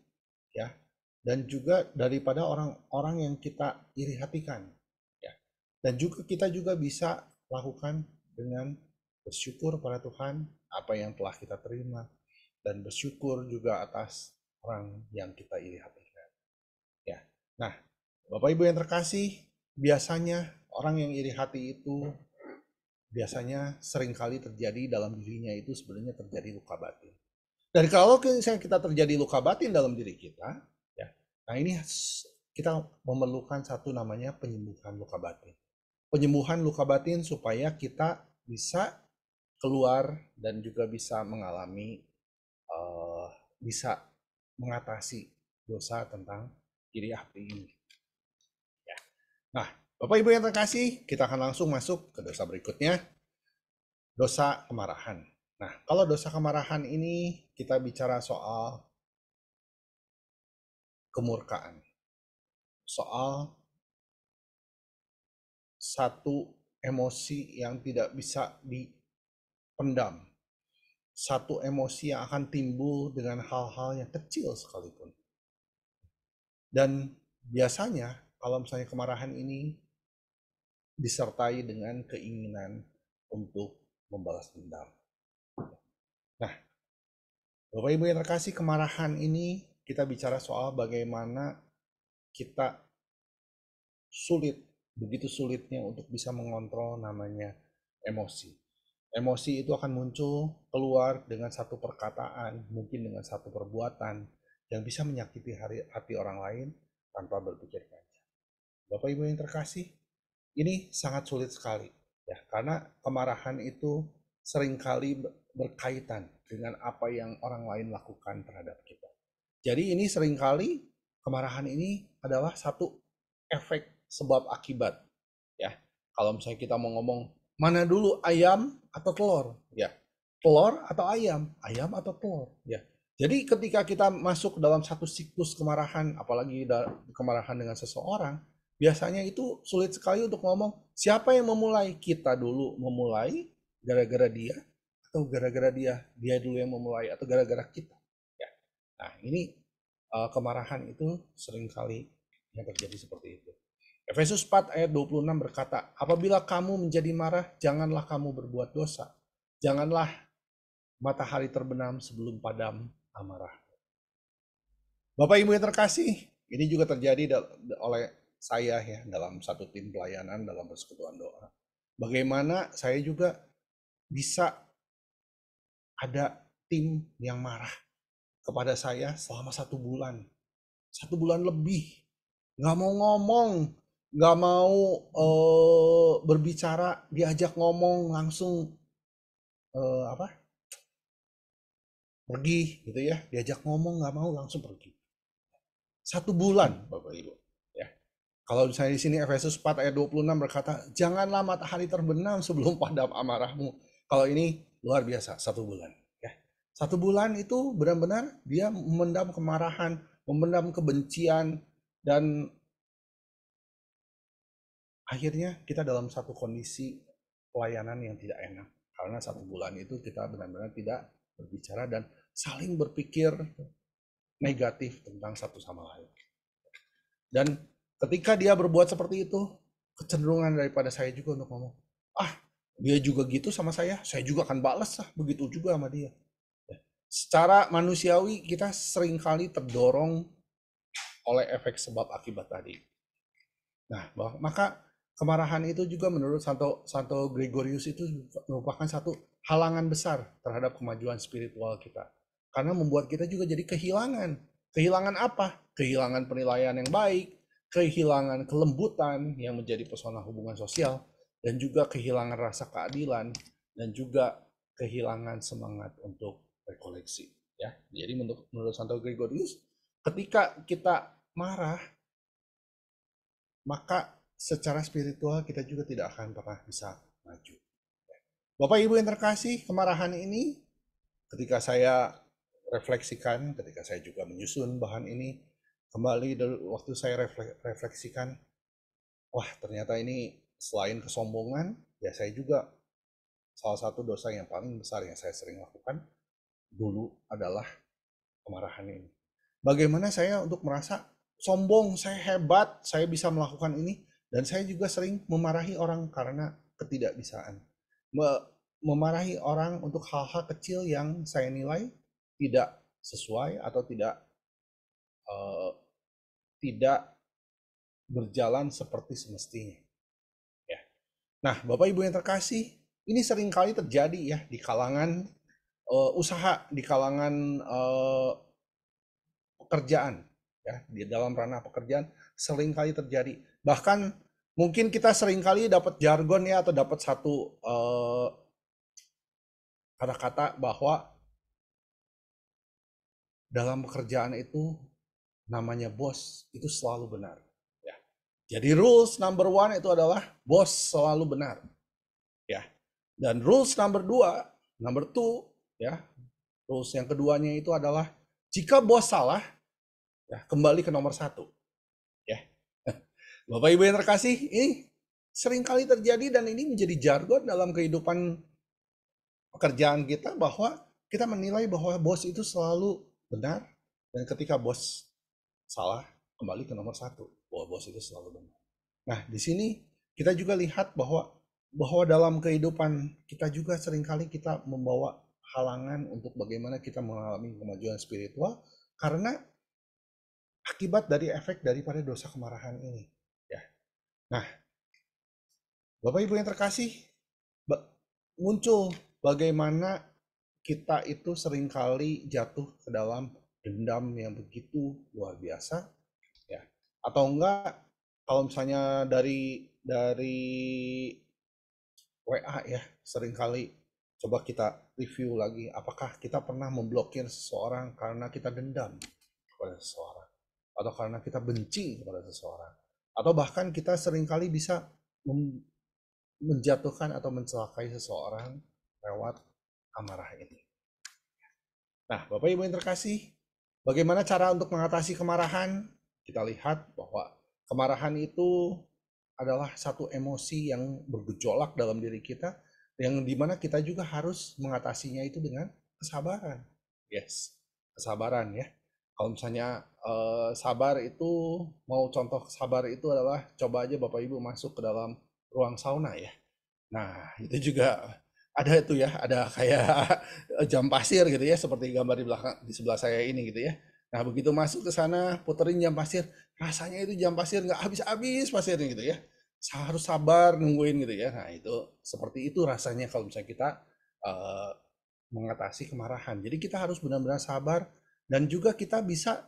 ya, dan juga daripada orang-orang yang kita iri hatikan, ya. Dan juga kita juga bisa lakukan dengan bersyukur pada Tuhan apa yang telah kita terima dan bersyukur juga atas orang yang kita iri hatikan, ya. Nah, Bapak Ibu yang terkasih, biasanya orang yang iri hati itu biasanya seringkali terjadi dalam dirinya itu sebenarnya terjadi luka batin. Dan kalau misalnya kita terjadi luka batin dalam diri kita, ya, nah ini kita memerlukan satu namanya penyembuhan luka batin. Penyembuhan luka batin supaya kita bisa keluar dan juga bisa mengalami, bisa mengatasi dosa tentang iri hati ini. Ya. Nah, Bapak Ibu yang terkasih, kita akan langsung masuk ke dosa berikutnya, dosa kemarahan. Nah, kalau dosa kemarahan ini kita bicara soal kemurkaan, soal satu emosi yang tidak bisa dipendam, satu emosi yang akan timbul dengan hal-hal yang kecil sekalipun. Dan biasanya kalau misalnya kemarahan ini disertai dengan keinginan untuk membalas dendam. Nah, Bapak Ibu yang terkasih, kemarahan ini kita bicara soal bagaimana kita begitu sulitnya untuk bisa mengontrol namanya emosi. Emosi itu akan muncul keluar dengan satu perkataan, mungkin dengan satu perbuatan yang bisa menyakiti hati orang lain tanpa berpikir panjang. Bapak Ibu yang terkasih, ini sangat sulit sekali, ya, karena kemarahan itu seringkali berkaitan dengan apa yang orang lain lakukan terhadap kita. Jadi ini seringkali kemarahan ini adalah satu efek sebab akibat, ya. Kalau misalnya kita mau ngomong mana dulu ayam atau telur, ya, telur atau ayam atau telur, ya. Jadi ketika kita masuk dalam satu siklus kemarahan, apalagi kemarahan dengan seseorang, biasanya itu sulit sekali untuk ngomong siapa yang memulai, kita dulu memulai gara-gara dia, atau gara-gara dia dulu yang memulai, atau gara-gara kita, ya. Nah, ini kemarahan itu seringkali yang terjadi seperti itu. Efesus 4 ayat 26 berkata, apabila kamu menjadi marah, janganlah kamu berbuat dosa. Janganlah matahari terbenam sebelum padam amarah. Bapak Ibu yang terkasih, ini juga terjadi oleh saya ya dalam satu tim pelayanan dalam persekutuan doa. Bagaimana saya juga bisa ada tim yang marah kepada saya selama 1 bulan. 1 bulan lebih. Nggak mau ngomong. nggak mau berbicara, diajak ngomong langsung apa pergi gitu ya, diajak ngomong nggak mau langsung pergi. 1 bulan, Bapak Ibu. Ya. Kalau misalnya di sini Efesus 4 ayat 26 berkata, janganlah matahari terbenam sebelum padam amarahmu. Kalau ini luar biasa, 1 bulan. Ya. 1 bulan itu benar-benar dia memendam kemarahan, memendam kebencian, dan akhirnya kita dalam satu kondisi pelayanan yang tidak enak. Karena 1 bulan itu kita benar-benar tidak berbicara dan saling berpikir negatif tentang satu sama lain. Dan ketika dia berbuat seperti itu, kecenderungan daripada saya juga untuk ngomong, ah dia juga gitu sama saya juga akan balas lah, begitu juga sama dia. Secara manusiawi kita seringkali terdorong oleh efek sebab akibat tadi. Nah, maka kemarahan itu juga menurut Santo Gregorius itu merupakan satu halangan besar terhadap kemajuan spiritual kita. Karena membuat kita juga jadi kehilangan. Kehilangan apa? Kehilangan penilaian yang baik, kehilangan kelembutan yang menjadi pesona hubungan sosial, dan juga kehilangan rasa keadilan, dan juga kehilangan semangat untuk rekoleksi. Ya, jadi menurut Santo Gregorius, ketika kita marah, maka secara spiritual kita juga tidak akan pernah bisa maju. Bapak Ibu yang terkasih, kemarahan ini ketika saya refleksikan, ketika saya juga menyusun bahan ini, kembali dari waktu saya refleksikan, wah ternyata ini selain kesombongan, ya saya juga salah satu dosa yang paling besar yang saya sering lakukan dulu adalah kemarahan ini. Bagaimana saya untuk merasa sombong, saya hebat, saya bisa melakukan ini, dan saya juga sering memarahi orang karena ketidakbisaan. Memarahi orang untuk hal-hal kecil yang saya nilai tidak sesuai atau uh, tidak berjalan seperti semestinya. Ya. Nah, Bapak Ibu yang terkasih, ini sering kali terjadi ya di kalangan usaha, di kalangan pekerjaan, ya di dalam ranah pekerjaan sering kali terjadi. Bahkan mungkin kita sering kali dapat jargon ya atau dapat satu kata-kata bahwa dalam pekerjaan itu namanya bos itu selalu benar. Ya. Jadi rules number one itu adalah bos selalu benar. Ya. Dan rules number two, ya, rules yang keduanya itu adalah jika bos salah, ya kembali ke nomor satu. Ya. Bapak Ibu yang terkasih, ini sering kali terjadi dan ini menjadi jargon dalam kehidupan pekerjaan kita bahwa kita menilai bahwa bos itu selalu benar dan ketika bos salah kembali ke nomor satu bahwa bos itu selalu benar. Nah di sini kita juga lihat bahwa dalam kehidupan kita juga seringkali kita membawa halangan untuk bagaimana kita mengalami kemajuan spiritual karena akibat dari efek daripada dosa kemarahan ini. Ya. Nah, Bapak Ibu yang terkasih, muncul bagaimana kita itu seringkali jatuh ke dalam dendam yang begitu luar biasa, ya. Atau enggak, kalau misalnya dari WA ya, seringkali coba kita review lagi, apakah kita pernah memblokir seseorang karena kita dendam kepada seseorang, atau karena kita benci kepada seseorang, atau bahkan kita seringkali bisa menjatuhkan atau mencelakai seseorang lewat amarah ini. Nah, Bapak Ibu yang terkasih, bagaimana cara untuk mengatasi kemarahan? Kita lihat bahwa kemarahan itu adalah satu emosi yang bergejolak dalam diri kita, yang dimana kita juga harus mengatasinya itu dengan kesabaran. Yes, kesabaran ya. Kalau misalnya sabar itu, mau contoh sabar itu adalah coba aja Bapak Ibu masuk ke dalam ruang sauna ya. Nah, itu juga ada itu ya, ada kayak jam pasir gitu ya, seperti gambar di belakang di sebelah saya ini gitu ya. Nah, begitu masuk ke sana, puterin jam pasir, rasanya itu jam pasir nggak habis-habis pasirnya gitu ya. Harus sabar nungguin gitu ya. Nah, itu seperti itu rasanya kalau misalnya kita eh, mengatasi kemarahan. Jadi kita harus benar-benar sabar dan juga kita bisa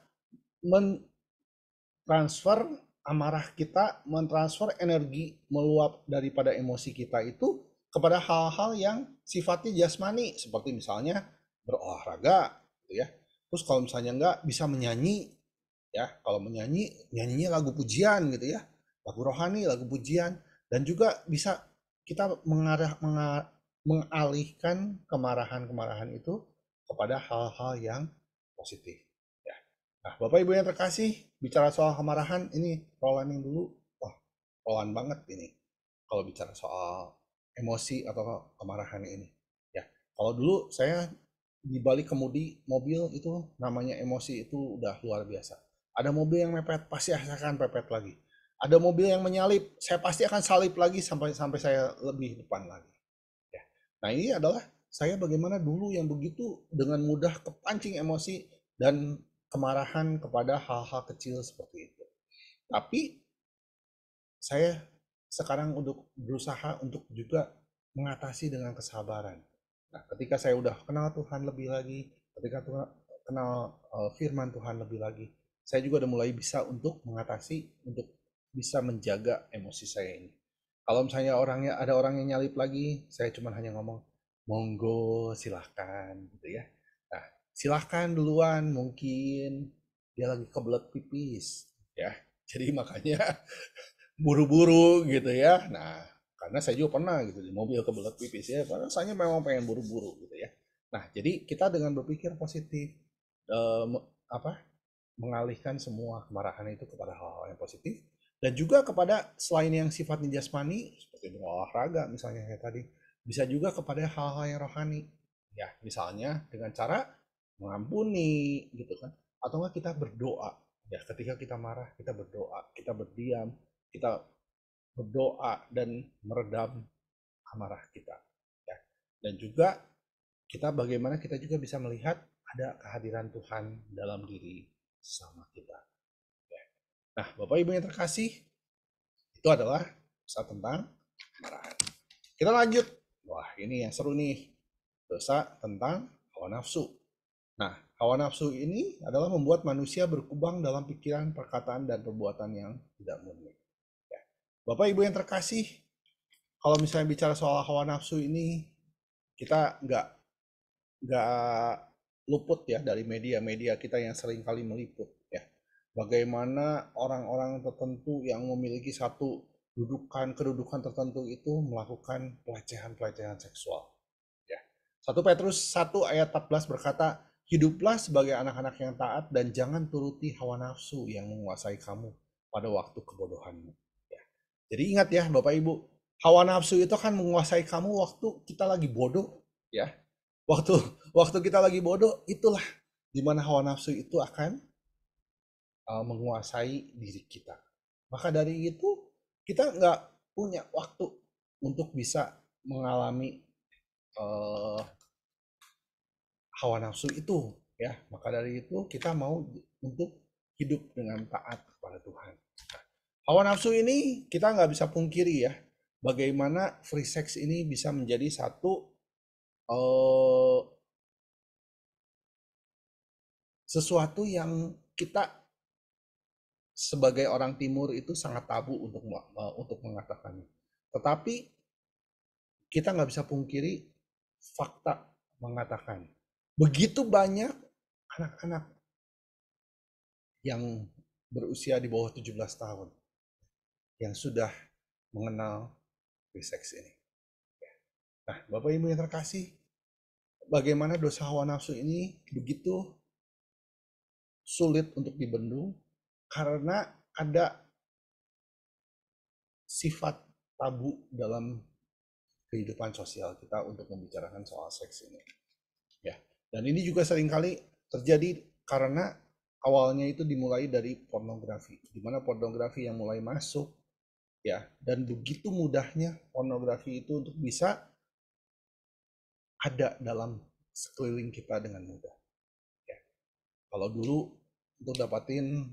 mentransfer amarah kita mentransfer energi meluap daripada emosi kita itu kepada hal-hal yang sifatnya jasmani, seperti misalnya berolahraga gitu ya. Terus kalau misalnya enggak, bisa menyanyi ya. Kalau menyanyi, nyanyinya lagu pujian gitu ya, lagu rohani, lagu pujian. Dan juga bisa kita mengalihkan kemarahan-kemarahan itu kepada hal-hal yang positif ya. Nah, Bapak Ibu yang terkasih, bicara soal kemarahan ini Roland yang dulu, wah, Roland banget ini kalau bicara soal emosi atau kemarahan ini ya. Kalau dulu saya di balik kemudi mobil itu, namanya emosi itu udah luar biasa. Ada mobil yang mepet, pasti saya akan pepet lagi. Ada mobil yang menyalip, saya pasti akan salip lagi sampai sampai saya lebih depan lagi ya. Nah, ini adalah saya bagaimana dulu yang begitu dengan mudah kepancing emosi dan kemarahan kepada hal-hal kecil seperti itu. Tapi saya sekarang untuk berusaha untuk juga mengatasi dengan kesabaran. Nah, ketika saya udah kenal Tuhan lebih lagi, ketika kenal firman Tuhan lebih lagi, saya juga udah mulai bisa untuk mengatasi, untuk bisa menjaga emosi saya ini. Kalau misalnya ada orang yang nyalip lagi, saya cuma hanya ngomong, monggo silahkan gitu ya. Nah, silahkan duluan, mungkin dia lagi kebelet pipis ya. Jadi makanya buru-buru gitu ya. Nah, karena saya juga pernah gitu di mobil kebelet pipis ya, padahal saya memang pengen buru-buru gitu ya. Nah, jadi kita dengan berpikir positif, apa, mengalihkan semua kemarahan itu kepada hal-hal yang positif, dan juga kepada selain yang sifatnya jasmani seperti berolahraga misalnya kayak tadi, bisa juga kepada hal-hal yang rohani ya, misalnya dengan cara mengampuni gitu kan, atau enggak kita berdoa ya. Ketika kita marah, kita berdoa, kita berdiam, kita berdoa dan meredam amarah kita ya. Dan juga kita bagaimana kita juga bisa melihat ada kehadiran Tuhan dalam diri sama kita ya. Nah, Bapak Ibu yang terkasih, itu adalah dosa tentang kemarahan. Kita lanjut. Wah, ini yang seru nih. Dosa tentang hawa nafsu. Nah, hawa nafsu ini adalah membuat manusia berkubang dalam pikiran, perkataan, dan perbuatan yang tidak murni. Ya. Bapak Ibu yang terkasih, kalau misalnya bicara soal hawa nafsu ini, kita nggak luput ya dari media-media kita yang sering kali meliput ya. Bagaimana orang-orang tertentu yang memiliki satu kedudukan tertentu itu melakukan pelecehan-pelecehan seksual ya. 1 Petrus 1 ayat 14 berkata, hiduplah sebagai anak-anak yang taat dan jangan turuti hawa nafsu yang menguasai kamu pada waktu kebodohanmu ya. Jadi ingat ya Bapak Ibu, hawa nafsu itu kan menguasai kamu waktu kita lagi bodoh ya. Waktu waktu kita lagi bodoh, itulah dimana hawa nafsu itu akan menguasai diri kita. Maka dari itu kita nggak punya waktu untuk bisa mengalami uh, hawa nafsu itu ya. Maka dari itu kita mau untuk hidup dengan taat kepada Tuhan. Nah, hawa nafsu ini kita nggak bisa pungkiri ya, bagaimana free sex ini bisa menjadi satu sesuatu yang kita sebagai orang timur itu sangat tabu untuk mengatakannya. Tetapi kita nggak bisa pungkiri fakta mengatakan begitu banyak anak-anak yang berusia di bawah 17 tahun yang sudah mengenal free sex ini. Nah, Bapak Ibu yang terkasih, bagaimana dosa hawa nafsu ini begitu sulit untuk dibendung karena ada sifat tabu dalam kehidupan sosial kita untuk membicarakan soal seks ini ya. Dan ini juga seringkali terjadi karena awalnya itu dimulai dari pornografi, di mana pornografi yang mulai masuk ya, dan begitu mudahnya pornografi itu untuk bisa ada dalam sekeliling kita dengan mudah ya. Kalau dulu untuk dapatin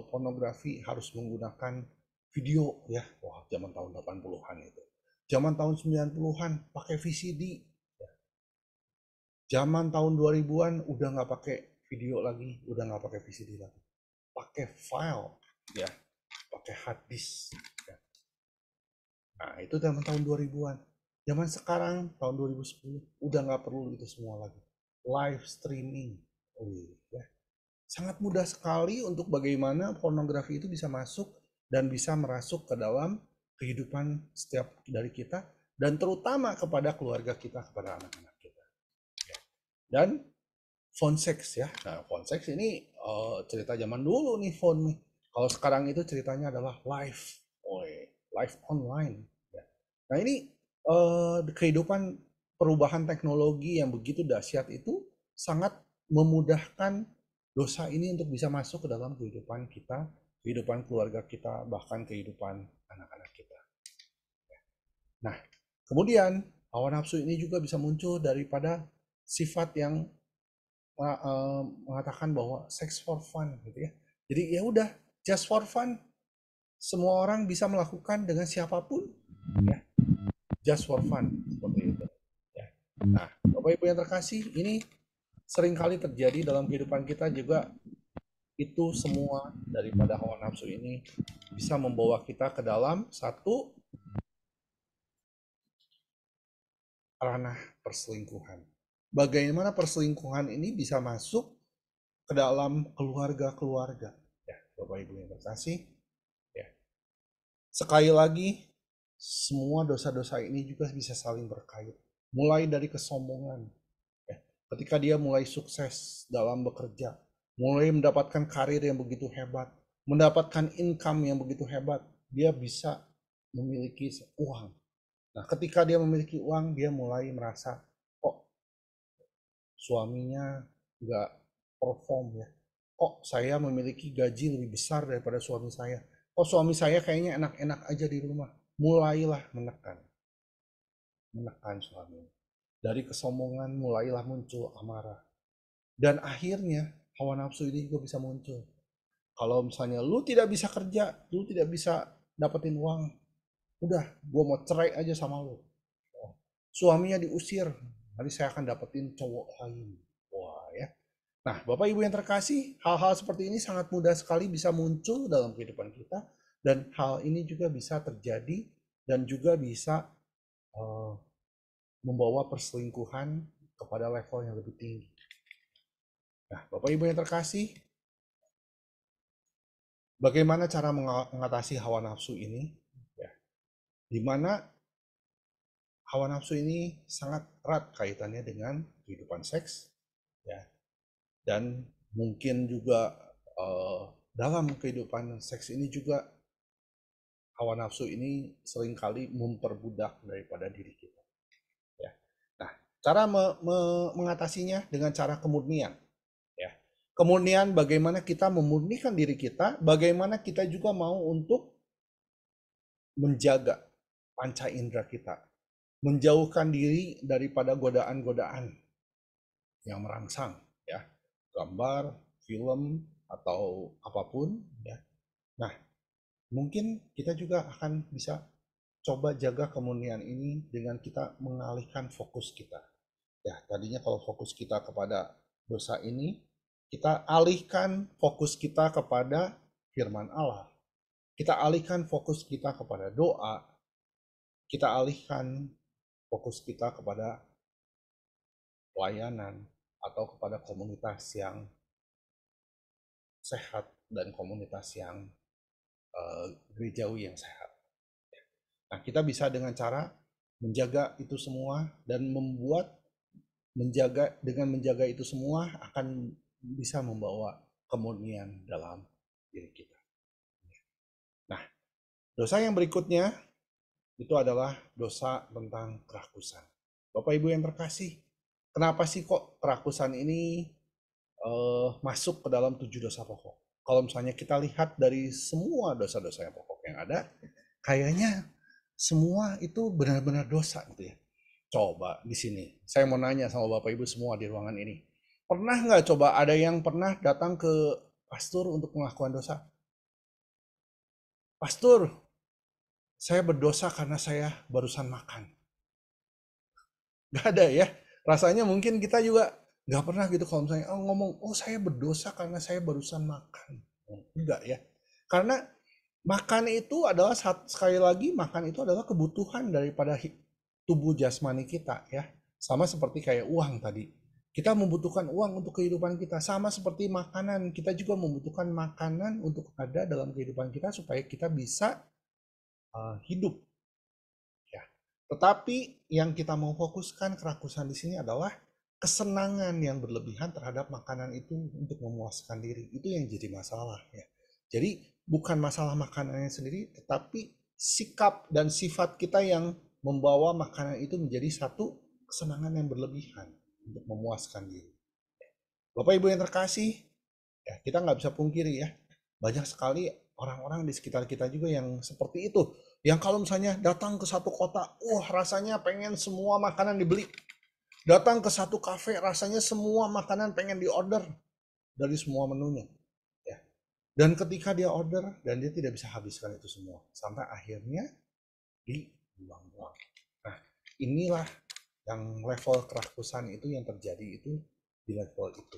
pornografi harus menggunakan video ya, wah zaman tahun 80-an itu. Zaman tahun 90-an pakai VCD. Ya. Zaman tahun 2000-an udah nggak pakai video lagi, udah nggak pakai VCD lagi. Pakai file ya. pakai hard disk. Nah, itu zaman tahun 2000-an. Zaman sekarang, tahun 2010, udah nggak perlu itu semua lagi. Live streaming. Oh, ya. Sangat mudah sekali untuk bagaimana pornografi itu bisa masuk dan bisa merasuk ke dalam kehidupan setiap dari kita, dan terutama kepada keluarga kita, kepada anak-anak kita. Dan phone sex ya. Nah, phone sex ini cerita zaman dulu nih phone nih. Kalau sekarang itu ceritanya adalah live, live online. Ya. Nah ini kehidupan perubahan teknologi yang begitu dahsyat itu sangat memudahkan dosa ini untuk bisa masuk ke dalam kehidupan kita, kehidupan keluarga kita, bahkan kehidupan anak-anak kita. Nah, kemudian hawa nafsu ini juga bisa muncul daripada sifat yang mengatakan bahwa sex for fun gitu ya. Jadi ya udah, just for fun. Semua orang bisa melakukan dengan siapapun ya. Just for fun seperti itu ya. Nah, Bapak Ibu yang terkasih, ini seringkali terjadi dalam kehidupan kita juga. Itu semua daripada hawa nafsu ini bisa membawa kita ke dalam satu ranah perselingkuhan. Bagaimana perselingkuhan ini bisa masuk ke dalam keluarga-keluarga. Ya, Bapak Ibu yang terkasih, ya. Sekali lagi, semua dosa-dosa ini juga bisa saling berkait. Mulai dari kesombongan. Ya. Ketika dia mulai sukses dalam bekerja, mulai mendapatkan karir yang begitu hebat, mendapatkan income yang begitu hebat, dia bisa memiliki uang. Nah, ketika dia memiliki uang, dia mulai merasa, kok suaminya nggak perform ya. Kok saya memiliki gaji lebih besar daripada suami saya. Kok suami saya kayaknya enak-enak aja di rumah. Mulailah menekan suami. Dari kesombongan mulailah muncul amarah. Dan akhirnya hawa nafsu ini juga bisa muncul. Kalau misalnya lu tidak bisa kerja, lu tidak bisa dapetin uang, udah, gue mau cerai aja sama lu. Suaminya diusir, nanti saya akan dapetin cowok lain. Wah ya. Nah, Bapak Ibu yang terkasih, hal-hal seperti ini sangat mudah sekali bisa muncul dalam kehidupan kita, dan hal ini juga bisa terjadi dan juga bisa membawa perselingkuhan kepada level yang lebih tinggi. Nah, Bapak Ibu yang terkasih, bagaimana cara mengatasi hawa nafsu ini? Ya, di mana hawa nafsu ini sangat erat kaitannya dengan kehidupan seks, ya, dan mungkin juga dalam kehidupan seks ini juga hawa nafsu ini seringkali memperbudak daripada diri kita. Ya. Nah, cara mengatasinya dengan cara kemurnian. Ya. Kemurnian bagaimana kita memurnikan diri kita, bagaimana kita juga mau untuk menjaga panca indera kita, menjauhkan diri daripada godaan-godaan yang merangsang, ya, gambar, film, atau apapun, ya. Nah, mungkin kita juga akan bisa coba jaga kemurnian ini dengan kita mengalihkan fokus kita. Ya, tadinya kalau fokus kita kepada dosa ini, kita alihkan fokus kita kepada firman Allah. Kita alihkan fokus kita kepada doa. Kita alihkan fokus kita kepada pelayanan atau kepada komunitas yang sehat dan komunitas yang gerejawi yang sehat. Nah, kita bisa dengan cara menjaga itu semua dan dengan menjaga itu semua akan bisa membawa kemurnian dalam diri kita. Nah, dosa yang berikutnya itu adalah dosa tentang kerakusan. Bapak Ibu yang terkasih, kenapa sih kok kerakusan ini masuk ke dalam 7 dosa pokok? Kalau misalnya kita lihat dari semua dosa-dosa yang pokok yang ada, kayaknya semua itu benar-benar dosa gitu ya. Coba di sini, saya mau nanya sama Bapak Ibu semua di ruangan ini. Pernah nggak coba ada yang pernah datang ke pastor untuk pengakuan dosa? Pastor, saya berdosa karena saya barusan makan. Gak ada ya. Rasanya mungkin kita juga gak pernah gitu kalau misalnya ngomong, oh saya berdosa karena saya barusan makan. Enggak ya. Karena Makan itu adalah sekali lagi makan itu adalah kebutuhan daripada tubuh jasmani kita ya. Sama seperti kayak uang tadi. Kita membutuhkan uang untuk kehidupan kita. Sama seperti makanan. Kita juga membutuhkan makanan untuk ada dalam kehidupan kita supaya kita bisa hidup ya. Tetapi yang kita mau fokuskan kerakusan di sini adalah kesenangan yang berlebihan terhadap makanan itu untuk memuaskan diri. Itu yang jadi masalah ya. Jadi bukan masalah makanannya sendiri, tetapi sikap dan sifat kita yang membawa makanan itu menjadi satu kesenangan yang berlebihan untuk memuaskan diri. Bapak Ibu yang terkasih, ya kita nggak bisa pungkiri ya, banyak sekali orang-orang di sekitar kita juga yang seperti itu. Yang kalau misalnya datang ke satu kota, rasanya pengen semua makanan dibeli. Datang ke satu kafe, rasanya semua makanan pengen diorder dari semua menunya. Ya. Dan ketika dia order, dan dia tidak bisa habiskan itu semua. Sampai akhirnya dibuang-buang. Nah, inilah yang level kerakusan itu yang terjadi itu di level itu.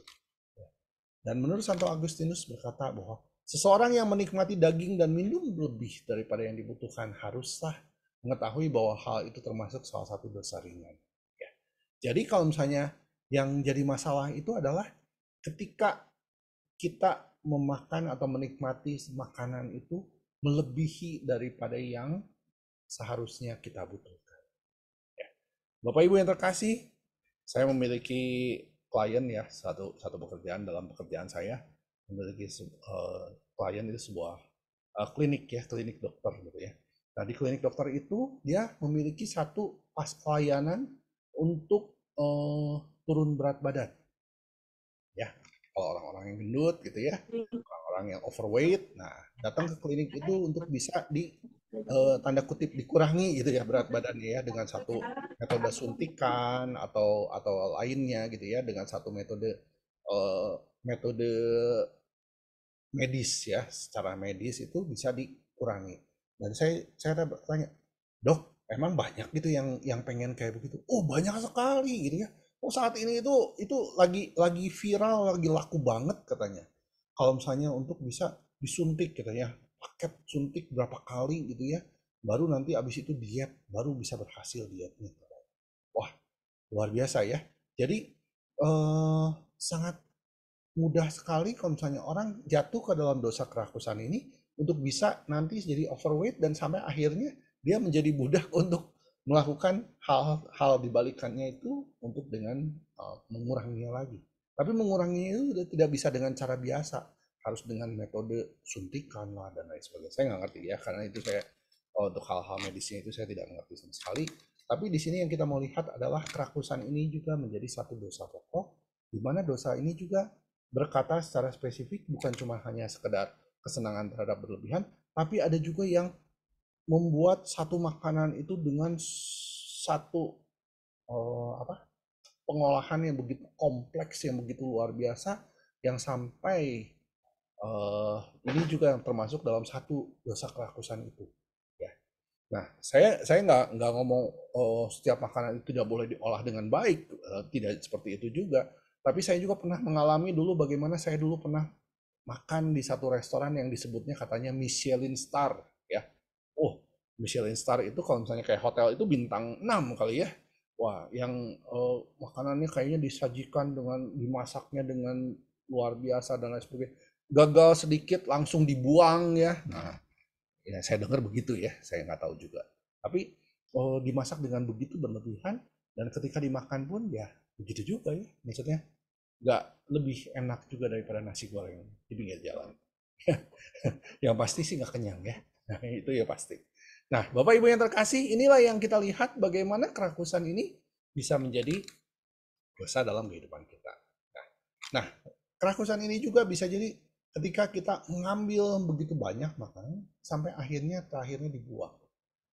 Dan menurut Santo Agustinus berkata bahwa seseorang yang menikmati daging dan minum lebih daripada yang dibutuhkan haruslah mengetahui bahwa hal itu termasuk salah satu dosa ringan. Ya. Jadi kalau misalnya yang jadi masalah itu adalah ketika kita memakan atau menikmati makanan itu melebihi daripada yang seharusnya kita butuhkan. Ya. Bapak Ibu yang terkasih, saya memiliki klien ya, satu pekerjaan dalam pekerjaan saya memiliki klien itu sebuah klinik ya, klinik dokter gitu ya. Nah di klinik dokter itu dia memiliki satu pas pelayanan untuk turun berat badan ya. Kalau orang-orang yang gendut gitu ya, orang-orang yang overweight, nah datang ke klinik itu untuk bisa tanda kutip dikurangi gitu ya berat badannya ya dengan satu metode suntikan atau lainnya gitu ya dengan satu metode metode medis ya secara medis itu bisa dikurangi. Dan saya tanya, dok, emang banyak gitu yang pengen kayak begitu? Oh banyak sekali gitu ya. Oh saat ini itu lagi viral, lagi laku banget katanya. Kalau misalnya untuk bisa disuntik katanya, paket suntik berapa kali gitu ya, baru nanti abis itu diet, baru bisa berhasil dietnya. Wah luar biasa ya. Jadi sangat mudah sekali kalau misalnya orang jatuh ke dalam dosa kerakusan ini untuk bisa nanti jadi overweight dan sampai akhirnya dia menjadi budak untuk melakukan hal-hal dibalikannya itu untuk dengan menguranginya lagi. Tapi menguranginya itu tidak bisa dengan cara biasa, harus dengan metode suntikan lah dan lain sebagainya. Saya nggak ngerti ya, karena itu saya untuk hal-hal medisnya itu saya tidak mengerti sama sekali. Tapi di sini yang kita mau lihat adalah kerakusan ini juga menjadi satu dosa pokok, di mana dosa ini juga berkata secara spesifik bukan cuma hanya sekedar kesenangan terhadap berlebihan, tapi ada juga yang membuat satu makanan itu dengan satu pengolahan yang begitu kompleks, yang begitu luar biasa, yang sampai ini juga yang termasuk dalam satu dosa kerakusan itu. Ya. Nah, saya nggak ngomong setiap makanan itu tidak boleh diolah dengan baik, tidak seperti itu juga. Tapi saya juga pernah mengalami dulu bagaimana saya dulu pernah makan di satu restoran yang disebutnya katanya Michelin Star ya. Oh, Michelin Star itu kalau misalnya kayak hotel itu bintang 6 kali ya. Wah, yang makanannya kayaknya disajikan dengan dimasaknya dengan luar biasa dan lain sebagainya. Gagal sedikit langsung dibuang ya. Nah, ya saya dengar begitu ya, saya nggak tahu juga. Tapi dimasak dengan begitu berlebihan dan ketika dimakan pun ya begitu juga ya. Maksudnya nggak lebih enak juga daripada nasi goreng di pinggir jalan. Yang pasti sih nggak kenyang ya. Nah, itu ya pasti. Nah, Bapak Ibu yang terkasih, inilah yang kita lihat bagaimana kerakusan ini bisa menjadi dosa dalam kehidupan kita. Nah, kerakusan ini juga bisa jadi ketika kita mengambil begitu banyak makanan sampai terakhirnya dibuang.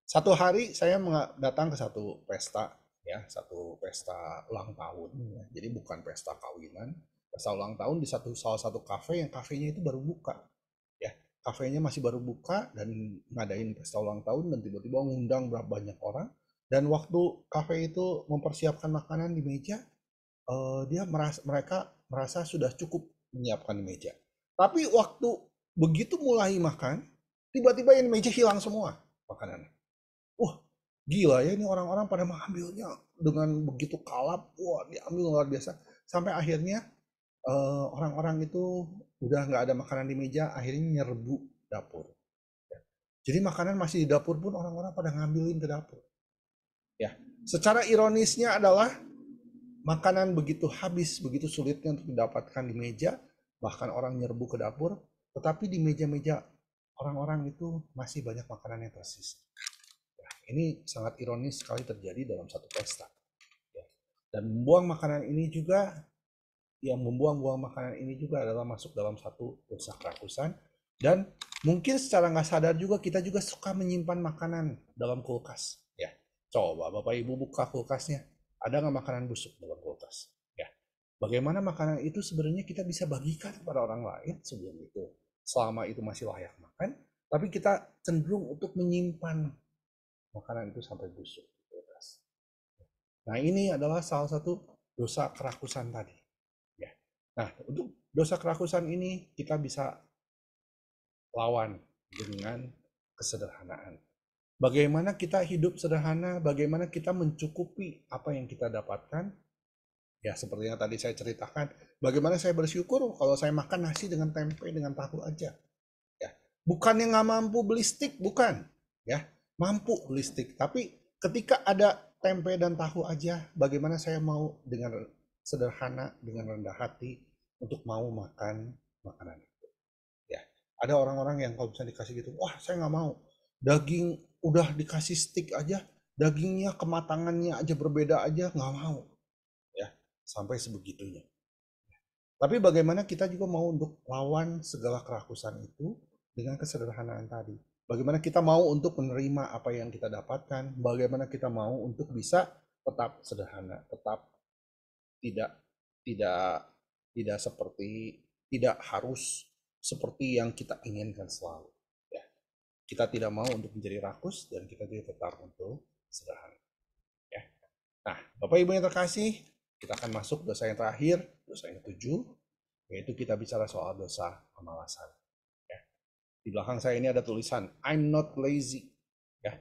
Satu hari saya datang ke satu pesta ya, satu pesta ulang tahun ya. Jadi bukan pesta kawinan, pesta ulang tahun di salah satu kafe yang kafenya itu baru buka. Ya, kafenya masih baru buka dan ngadain pesta ulang tahun dan tiba-tiba ngundang berapa banyak orang dan waktu kafe itu mempersiapkan makanan di meja, mereka merasa sudah cukup menyiapkan di meja. Tapi waktu begitu mulai makan, tiba-tiba ini meja hilang semua makanan. Wah, gila ya ini orang-orang pada mengambilnya dengan begitu kalap. Wah, diambil luar biasa. Sampai akhirnya orang-orang itu udah nggak ada makanan di meja, akhirnya nyerbu dapur. Jadi makanan masih di dapur pun orang-orang pada ngambilin ke dapur. Ya, secara ironisnya adalah makanan begitu habis, begitu sulitnya untuk didapatkan di meja, bahkan orang nyerbu ke dapur, tetapi di meja-meja orang-orang itu masih banyak makanan yang tersisa. Ya, ini sangat ironis sekali terjadi dalam satu pesta. Ya. Dan membuang makanan ini juga, yang membuang-buang makanan ini juga adalah masuk dalam satu dosa kerakusan. Dan mungkin secara nggak sadar juga kita juga suka menyimpan makanan dalam kulkas. Ya, coba Bapak Ibu buka kulkasnya, ada nggak makanan busuk dalam kulkas? Ya, bagaimana makanan itu sebenarnya kita bisa bagikan kepada orang lain sebelum itu, selama itu masih layak makan. Tapi kita cenderung untuk menyimpan makanan itu sampai busuk di kulkas. Nah, ini adalah salah satu dosa kerakusan tadi. Ya. Nah, untuk dosa kerakusan ini kita bisa lawan dengan kesederhanaan. Bagaimana kita hidup sederhana, bagaimana kita mencukupi apa yang kita dapatkan. Ya, seperti yang tadi saya ceritakan, bagaimana saya bersyukur kalau saya makan nasi dengan tempe, dengan tahu aja. Ya, bukannya nggak mampu beli stik, bukan. Ya, mampu beli stik. Tapi ketika ada tempe dan tahu aja, bagaimana saya mau dengan sederhana, dengan rendah hati untuk mau makan makanan itu. Ya, ada orang-orang yang kalau bisa dikasih gitu, wah saya nggak mau. Daging udah dikasih stik aja, dagingnya kematangannya aja berbeda aja, nggak mau. Ya, sampai sebegitunya. Tapi bagaimana kita juga mau untuk lawan segala kerakusan itu dengan kesederhanaan tadi. Bagaimana kita mau untuk menerima apa yang kita dapatkan, bagaimana kita mau untuk bisa tetap sederhana, tetap tidak tidak tidak seperti, tidak harus seperti yang kita inginkan selalu. Ya, kita tidak mau untuk menjadi rakus dan kita juga tetap untuk sederhana. Ya. Nah, Bapak Ibu yang terkasih, kita akan masuk dosa yang terakhir, dosa yang ketujuh, yaitu kita bicara soal dosa kemalasan. Ya. Di belakang saya ini ada tulisan, I'm not lazy. Ya.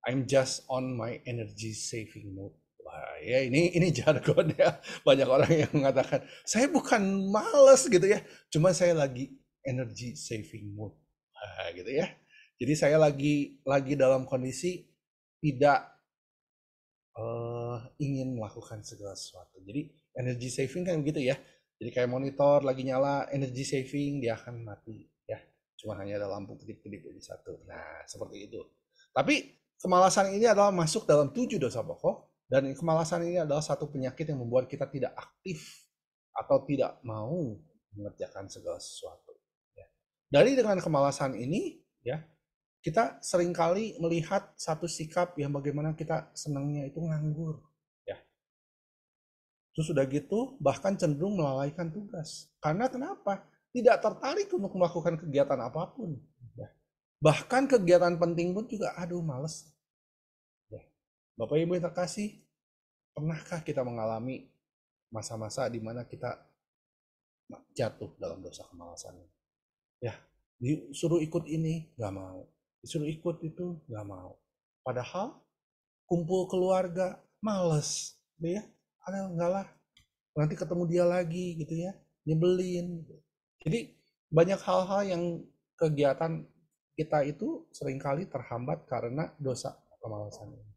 I'm just on my energy saving mode. Wah, ya ini jargon ya. Banyak orang yang mengatakan, saya bukan males gitu ya, cuma saya lagi energy saving mode. Wah, gitu ya. Jadi saya lagi dalam kondisi tidak ingin melakukan segala sesuatu. Jadi energy saving kan begitu ya. Jadi kayak monitor lagi nyala, energy saving dia akan mati ya. Cuma hanya ada lampu kedip-kedip jadi satu. Nah, seperti itu. Tapi kemalasan ini adalah masuk dalam 7 dosa pokok dan kemalasan ini adalah satu penyakit yang membuat kita tidak aktif atau tidak mau mengerjakan segala sesuatu. Ya. Dari dengan kemalasan ini ya, kita seringkali melihat satu sikap yang bagaimana kita senangnya itu nganggur. Ya. Terus sudah gitu bahkan cenderung melalaikan tugas. Karena kenapa? Tidak tertarik untuk melakukan kegiatan apapun. Ya. Bahkan kegiatan penting pun juga aduh males. Ya. Bapak Ibu yang terkasih, pernahkah kita mengalami masa-masa di mana kita jatuh dalam dosa kemalasan? Ya, disuruh ikut ini nggak mau, disuruh ikut itu nggak mau. Padahal kumpul keluarga males, gitu ya. Ada enggak lah, nanti ketemu dia lagi gitu ya, nyebelin. Jadi banyak hal-hal yang kegiatan kita itu seringkali terhambat karena dosa kemalasan ini.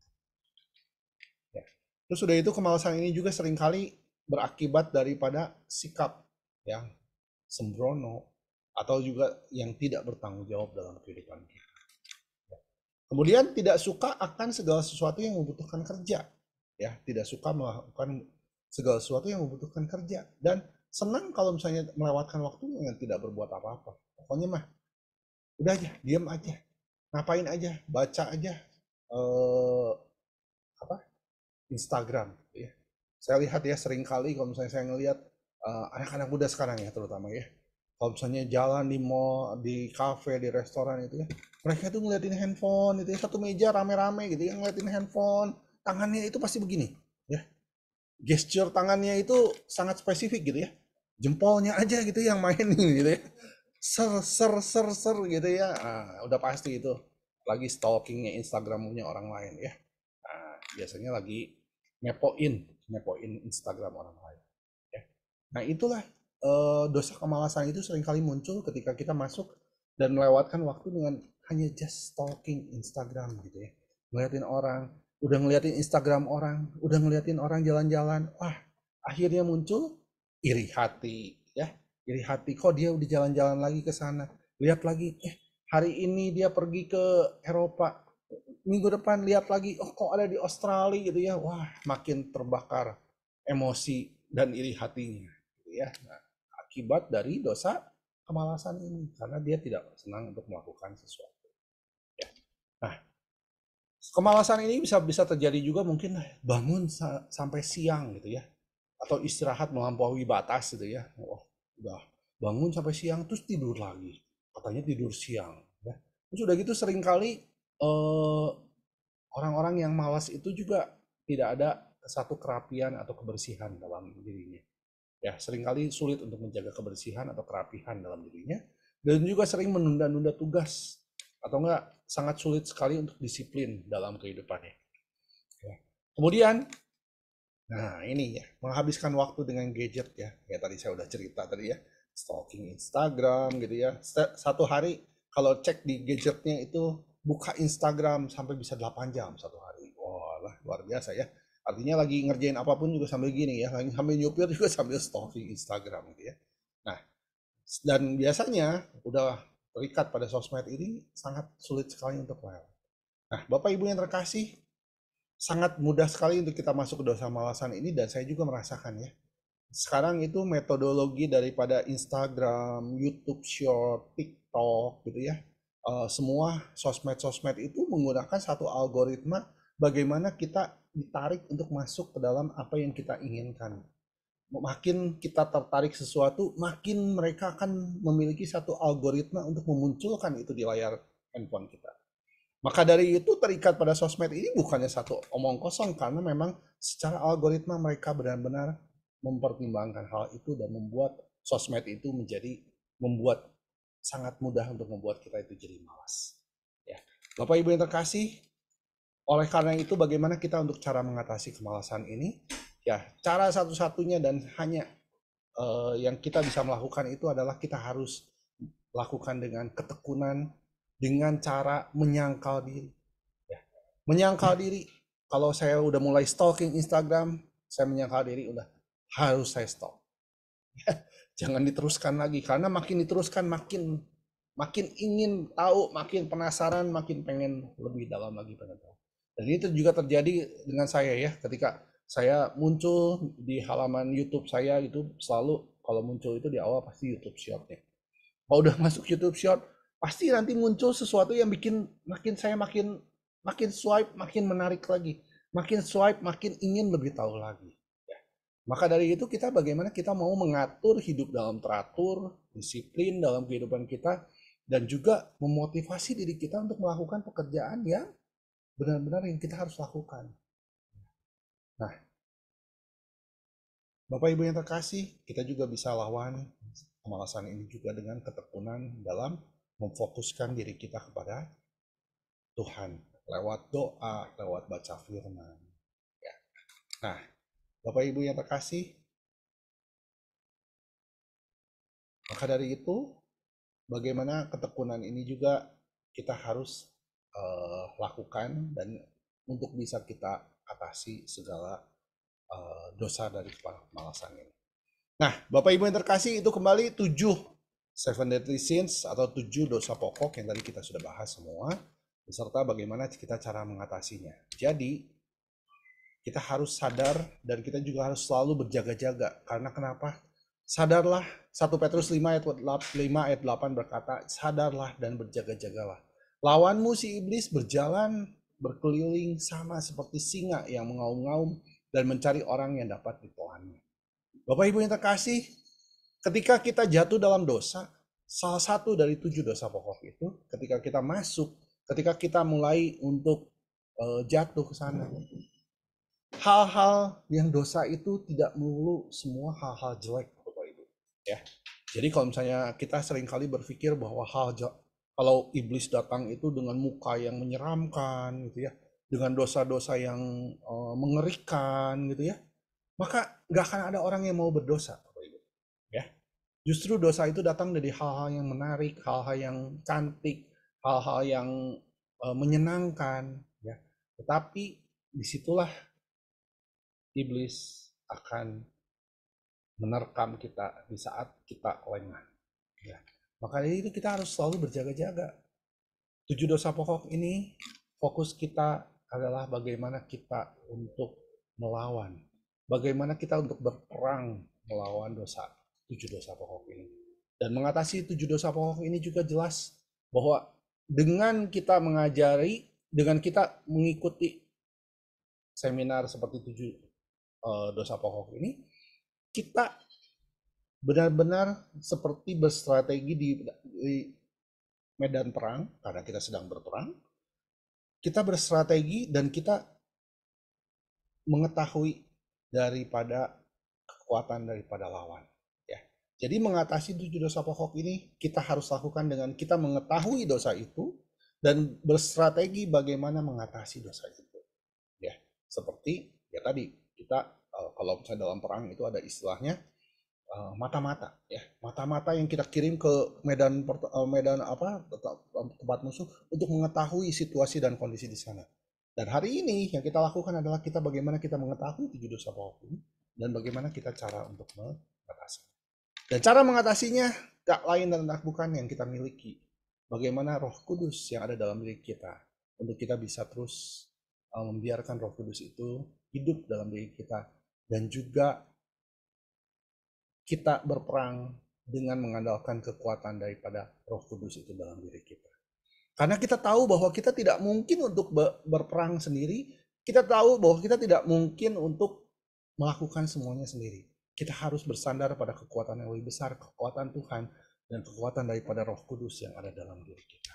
Ya. Terus sudah itu kemalasan ini juga seringkali berakibat daripada sikap yang sembrono atau juga yang tidak bertanggung jawab dalam kehidupan kita. Kemudian tidak suka akan segala sesuatu yang membutuhkan kerja. Ya, tidak suka melakukan segala sesuatu yang membutuhkan kerja dan senang kalau misalnya melewatkan waktunya yang tidak berbuat apa-apa. Pokoknya mah udah aja, diam aja. Ngapain aja, baca aja apa? Instagram ya. Saya lihat ya sering kali kalau misalnya saya ngelihat anak-anak muda sekarang ya terutama ya. Kalau misalnya jalan di mall, di kafe, di restoran itu ya, mereka tuh ngeliatin handphone itu ya, satu meja rame-rame gitu ya, ngeliatin handphone, tangannya itu pasti begini ya. Gesture tangannya itu sangat spesifik gitu ya. Jempolnya aja gitu yang main gitu ya. ser gitu ya. Nah, udah pasti itu lagi stalkingnya Instagramnya orang lain ya. Nah, biasanya lagi ngepoin Instagram orang lain ya. Nah, itulah dosa kemalasan itu seringkali muncul ketika kita masuk dan melewatkan waktu dengan hanya just stalking Instagram gitu ya. Ngeliatin orang, udah ngeliatin Instagram orang, udah ngeliatin orang jalan-jalan, wah, akhirnya muncul iri hati ya. Iri hati, kok dia udah jalan-jalan lagi ke sana. Lihat lagi, hari ini dia pergi ke Eropa. Minggu depan lihat lagi, oh kok ada di Australia gitu ya. Wah, makin terbakar emosi dan iri hatinya gitu ya. Nah, akibat dari dosa kemalasan ini karena dia tidak senang untuk melakukan sesuatu ya. Nah, kemalasan ini bisa bisa terjadi juga mungkin bangun sampai siang gitu ya, atau istirahat melampaui batas gitu ya. Oh, udah bangun sampai siang terus tidur lagi, katanya tidur siang ya. Terus udah gitu seringkali eh, orang-orang yang malas itu juga tidak ada satu kerapian atau kebersihan dalam dirinya ya. Seringkali sulit untuk menjaga kebersihan atau kerapihan dalam dirinya, dan juga sering menunda-nunda tugas atau enggak sangat sulit sekali untuk disiplin dalam kehidupannya ya. Kemudian, nah ini ya, menghabiskan waktu dengan gadget ya. Ya tadi saya udah cerita tadi ya, stalking Instagram gitu ya. Satu hari kalau cek di gadgetnya itu buka Instagram sampai bisa 8 jam satu hari. Wah lah, luar biasa ya. Artinya lagi ngerjain apapun juga sambil gini ya, lagi sambil nyupir juga sambil stalking Instagram gitu ya. Nah, dan biasanya udah terikat pada sosmed ini sangat sulit sekali untuk lewat. Nah, Bapak Ibu yang terkasih, sangat mudah sekali untuk kita masuk ke dosa malasan ini, dan saya juga merasakan ya. Sekarang itu metodologi daripada Instagram, YouTube Short, TikTok gitu ya. Semua sosmed-sosmed itu menggunakan satu algoritma bagaimana kita ditarik untuk masuk ke dalam apa yang kita inginkan. Makin kita tertarik sesuatu, makin mereka akan memiliki satu algoritma untuk memunculkan itu di layar handphone kita. Maka dari itu terikat pada sosmed ini bukannya satu omong kosong, karena memang secara algoritma mereka benar-benar mempertimbangkan hal itu dan membuat sosmed itu menjadi membuat sangat mudah untuk membuat kita itu jadi malas. Ya. Bapak Ibu yang terkasih, oleh karena itu bagaimana kita untuk cara mengatasi kemalasan ini? Ya, cara satu-satunya dan hanya yang kita bisa melakukan itu adalah kita harus lakukan dengan ketekunan, dengan cara menyangkal diri. Ya. Menyangkal diri. Kalau saya udah mulai stalking Instagram, saya menyangkal diri udah harus saya stop. Jangan diteruskan lagi, karena makin diteruskan makin makin ingin tahu, makin penasaran, makin pengen lebih dalam lagi pengen tahu. Dan itu juga terjadi dengan saya ya, ketika saya muncul di halaman YouTube saya itu selalu kalau muncul itu di awal pasti YouTube Short-nya. Kalau udah masuk YouTube Short, pasti nanti muncul sesuatu yang bikin makin saya makin makin swipe makin menarik lagi, makin swipe makin ingin lebih tahu lagi. Ya. Maka dari itu kita bagaimana kita mau mengatur hidup dalam teratur, disiplin dalam kehidupan kita, dan juga memotivasi diri kita untuk melakukan pekerjaan yang benar-benar yang kita harus lakukan. Nah, Bapak Ibu yang terkasih, kita juga bisa lawan kemalasan ini juga dengan ketekunan dalam memfokuskan diri kita kepada Tuhan lewat doa, lewat baca firman. Ya. Nah, Bapak Ibu yang terkasih, maka dari itu bagaimana ketekunan ini juga kita harus lakukan dan untuk bisa kita atasi segala dosa dari kemalasan ini. Nah, Bapak Ibu yang terkasih, itu kembali 7 seven deadly sins atau 7 dosa pokok yang tadi kita sudah bahas semua, beserta bagaimana kita cara mengatasinya. Jadi, kita harus sadar dan kita juga harus selalu berjaga-jaga. Karena kenapa? Sadarlah, 1 Petrus 5 ayat 8 berkata, sadarlah dan berjaga-jagalah. Lawanmu si iblis berjalan berkeliling sama seperti singa yang mengaum-ngaum dan mencari orang yang dapat ditelannya. Bapak Ibu yang terkasih, ketika kita jatuh dalam dosa, salah satu dari 7 dosa pokok itu, ketika kita masuk, ketika kita mulai untuk jatuh ke sana, hal-hal yang dosa itu tidak melulu semua hal-hal jelek, Bapak Ibu. Ya. Jadi kalau misalnya kita seringkali berpikir bahwa kalau iblis datang itu dengan muka yang menyeramkan gitu ya, dengan dosa-dosa yang mengerikan gitu ya, maka nggak akan ada orang yang mau berdosa, Bapak Ibu. Ya, justru dosa itu datang dari hal-hal yang menarik, hal-hal yang cantik, hal-hal yang menyenangkan, ya. Tetapi disitulah iblis akan menerkam kita di saat kita lengah. Ya. Maka dari itu kita harus selalu berjaga-jaga. 7 dosa pokok ini fokus kita adalah bagaimana kita untuk melawan. Bagaimana kita untuk berperang melawan 7 dosa pokok ini. Dan mengatasi 7 dosa pokok ini juga jelas bahwa dengan kita mengajari, dengan kita mengikuti seminar seperti 7 dosa pokok ini, kita benar-benar seperti berstrategi di medan perang, karena kita sedang berperang, kita berstrategi dan kita mengetahui daripada kekuatan daripada lawan. Ya. Jadi mengatasi 7 dosa pokok ini kita harus lakukan dengan kita mengetahui dosa itu dan berstrategi bagaimana mengatasi dosa itu. Ya, seperti ya tadi kita kalau misalnya dalam perang itu ada istilahnya mata-mata ya, mata-mata yang kita kirim ke medan apa tempat musuh untuk mengetahui situasi dan kondisi di sana. Dan hari ini yang kita lakukan adalah kita bagaimana kita mengetahui 7 dosa pokok ini dan bagaimana kita cara untuk mengatasi. Dan cara mengatasinya tak lain dan tak bukan yang kita miliki. Bagaimana Roh Kudus yang ada dalam diri kita untuk kita bisa terus membiarkan Roh Kudus itu hidup dalam diri kita dan juga kita berperang dengan mengandalkan kekuatan daripada Roh Kudus itu dalam diri kita. Karena kita tahu bahwa kita tidak mungkin untuk berperang sendiri, kita tahu bahwa kita tidak mungkin untuk melakukan semuanya sendiri. Kita harus bersandar pada kekuatan yang lebih besar, kekuatan Tuhan dan kekuatan daripada Roh Kudus yang ada dalam diri kita.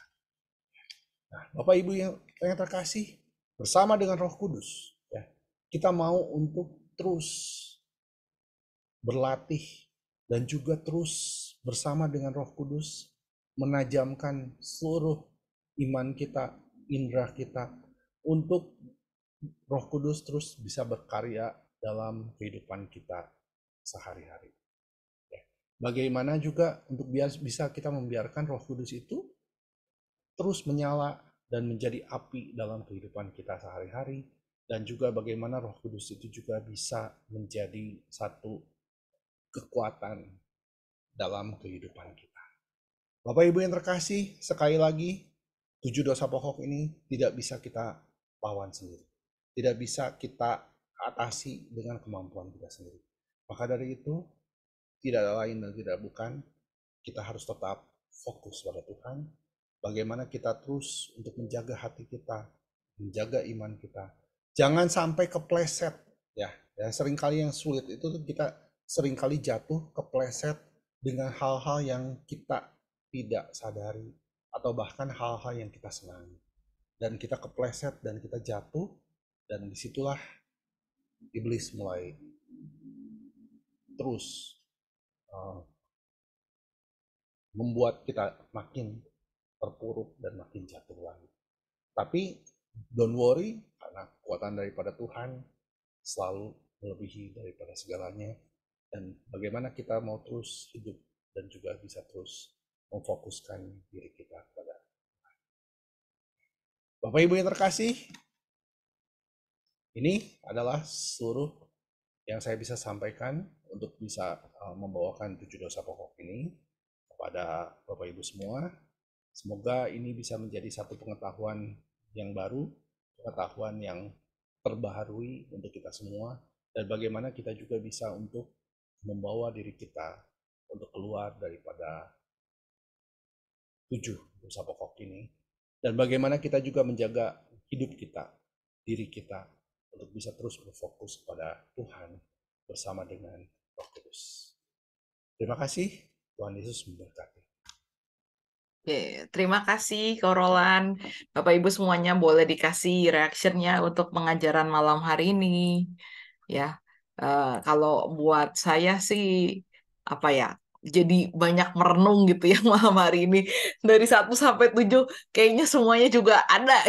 Nah, Bapak Ibu yang terkasih, bersama dengan Roh Kudus, ya, kita mau untuk terus berlatih dan juga terus bersama dengan Roh Kudus menajamkan seluruh iman kita, indera kita untuk Roh Kudus terus bisa berkarya dalam kehidupan kita sehari-hari. Bagaimana juga untuk bisa kita membiarkan Roh Kudus itu terus menyala dan menjadi api dalam kehidupan kita sehari-hari, dan juga bagaimana Roh Kudus itu juga bisa menjadi satu kekuatan dalam kehidupan kita. Bapak Ibu yang terkasih, sekali lagi 7 dosa pokok ini tidak bisa kita lawan sendiri. Tidak bisa kita atasi dengan kemampuan kita sendiri. Maka dari itu, tidak ada lain dan tidak bukan, kita harus tetap fokus pada Tuhan. Bagaimana kita terus untuk menjaga hati kita, menjaga iman kita. Jangan sampai kepleset. Ya, seringkali yang sulit itu kita seringkali jatuh kepleset dengan hal-hal yang kita tidak sadari atau bahkan hal-hal yang kita senangi. Dan kita kepleset dan kita jatuh, dan disitulah iblis mulai terus membuat kita makin terpuruk dan makin jatuh lagi. Tapi don't worry, karena kekuatan daripada Tuhan selalu melebihi daripada segalanya. Dan bagaimana kita mau terus hidup dan juga bisa terus memfokuskan diri kita kepada Tuhan. Bapak Ibu yang terkasih, ini adalah seluruh yang saya bisa sampaikan untuk bisa membawakan 7 dosa pokok ini kepada Bapak Ibu semua. Semoga ini bisa menjadi satu pengetahuan yang baru, pengetahuan yang terbaharui untuk kita semua, dan bagaimana kita juga bisa untuk membawa diri kita untuk keluar daripada 7 dosa pokok ini, dan bagaimana kita juga menjaga hidup kita, diri kita, untuk bisa terus berfokus kepada Tuhan bersama dengan Roh Kudus. Terima kasih, Tuhan Yesus memberkati. Oke, terima kasih Kak Roland. Bapak Ibu semuanya boleh dikasih reaksinya untuk pengajaran malam hari ini. Ya, kalau buat saya sih apa ya? jadi banyak merenung gitu ya malam hari ini. Dari 1 sampai 7 kayaknya semuanya juga ada.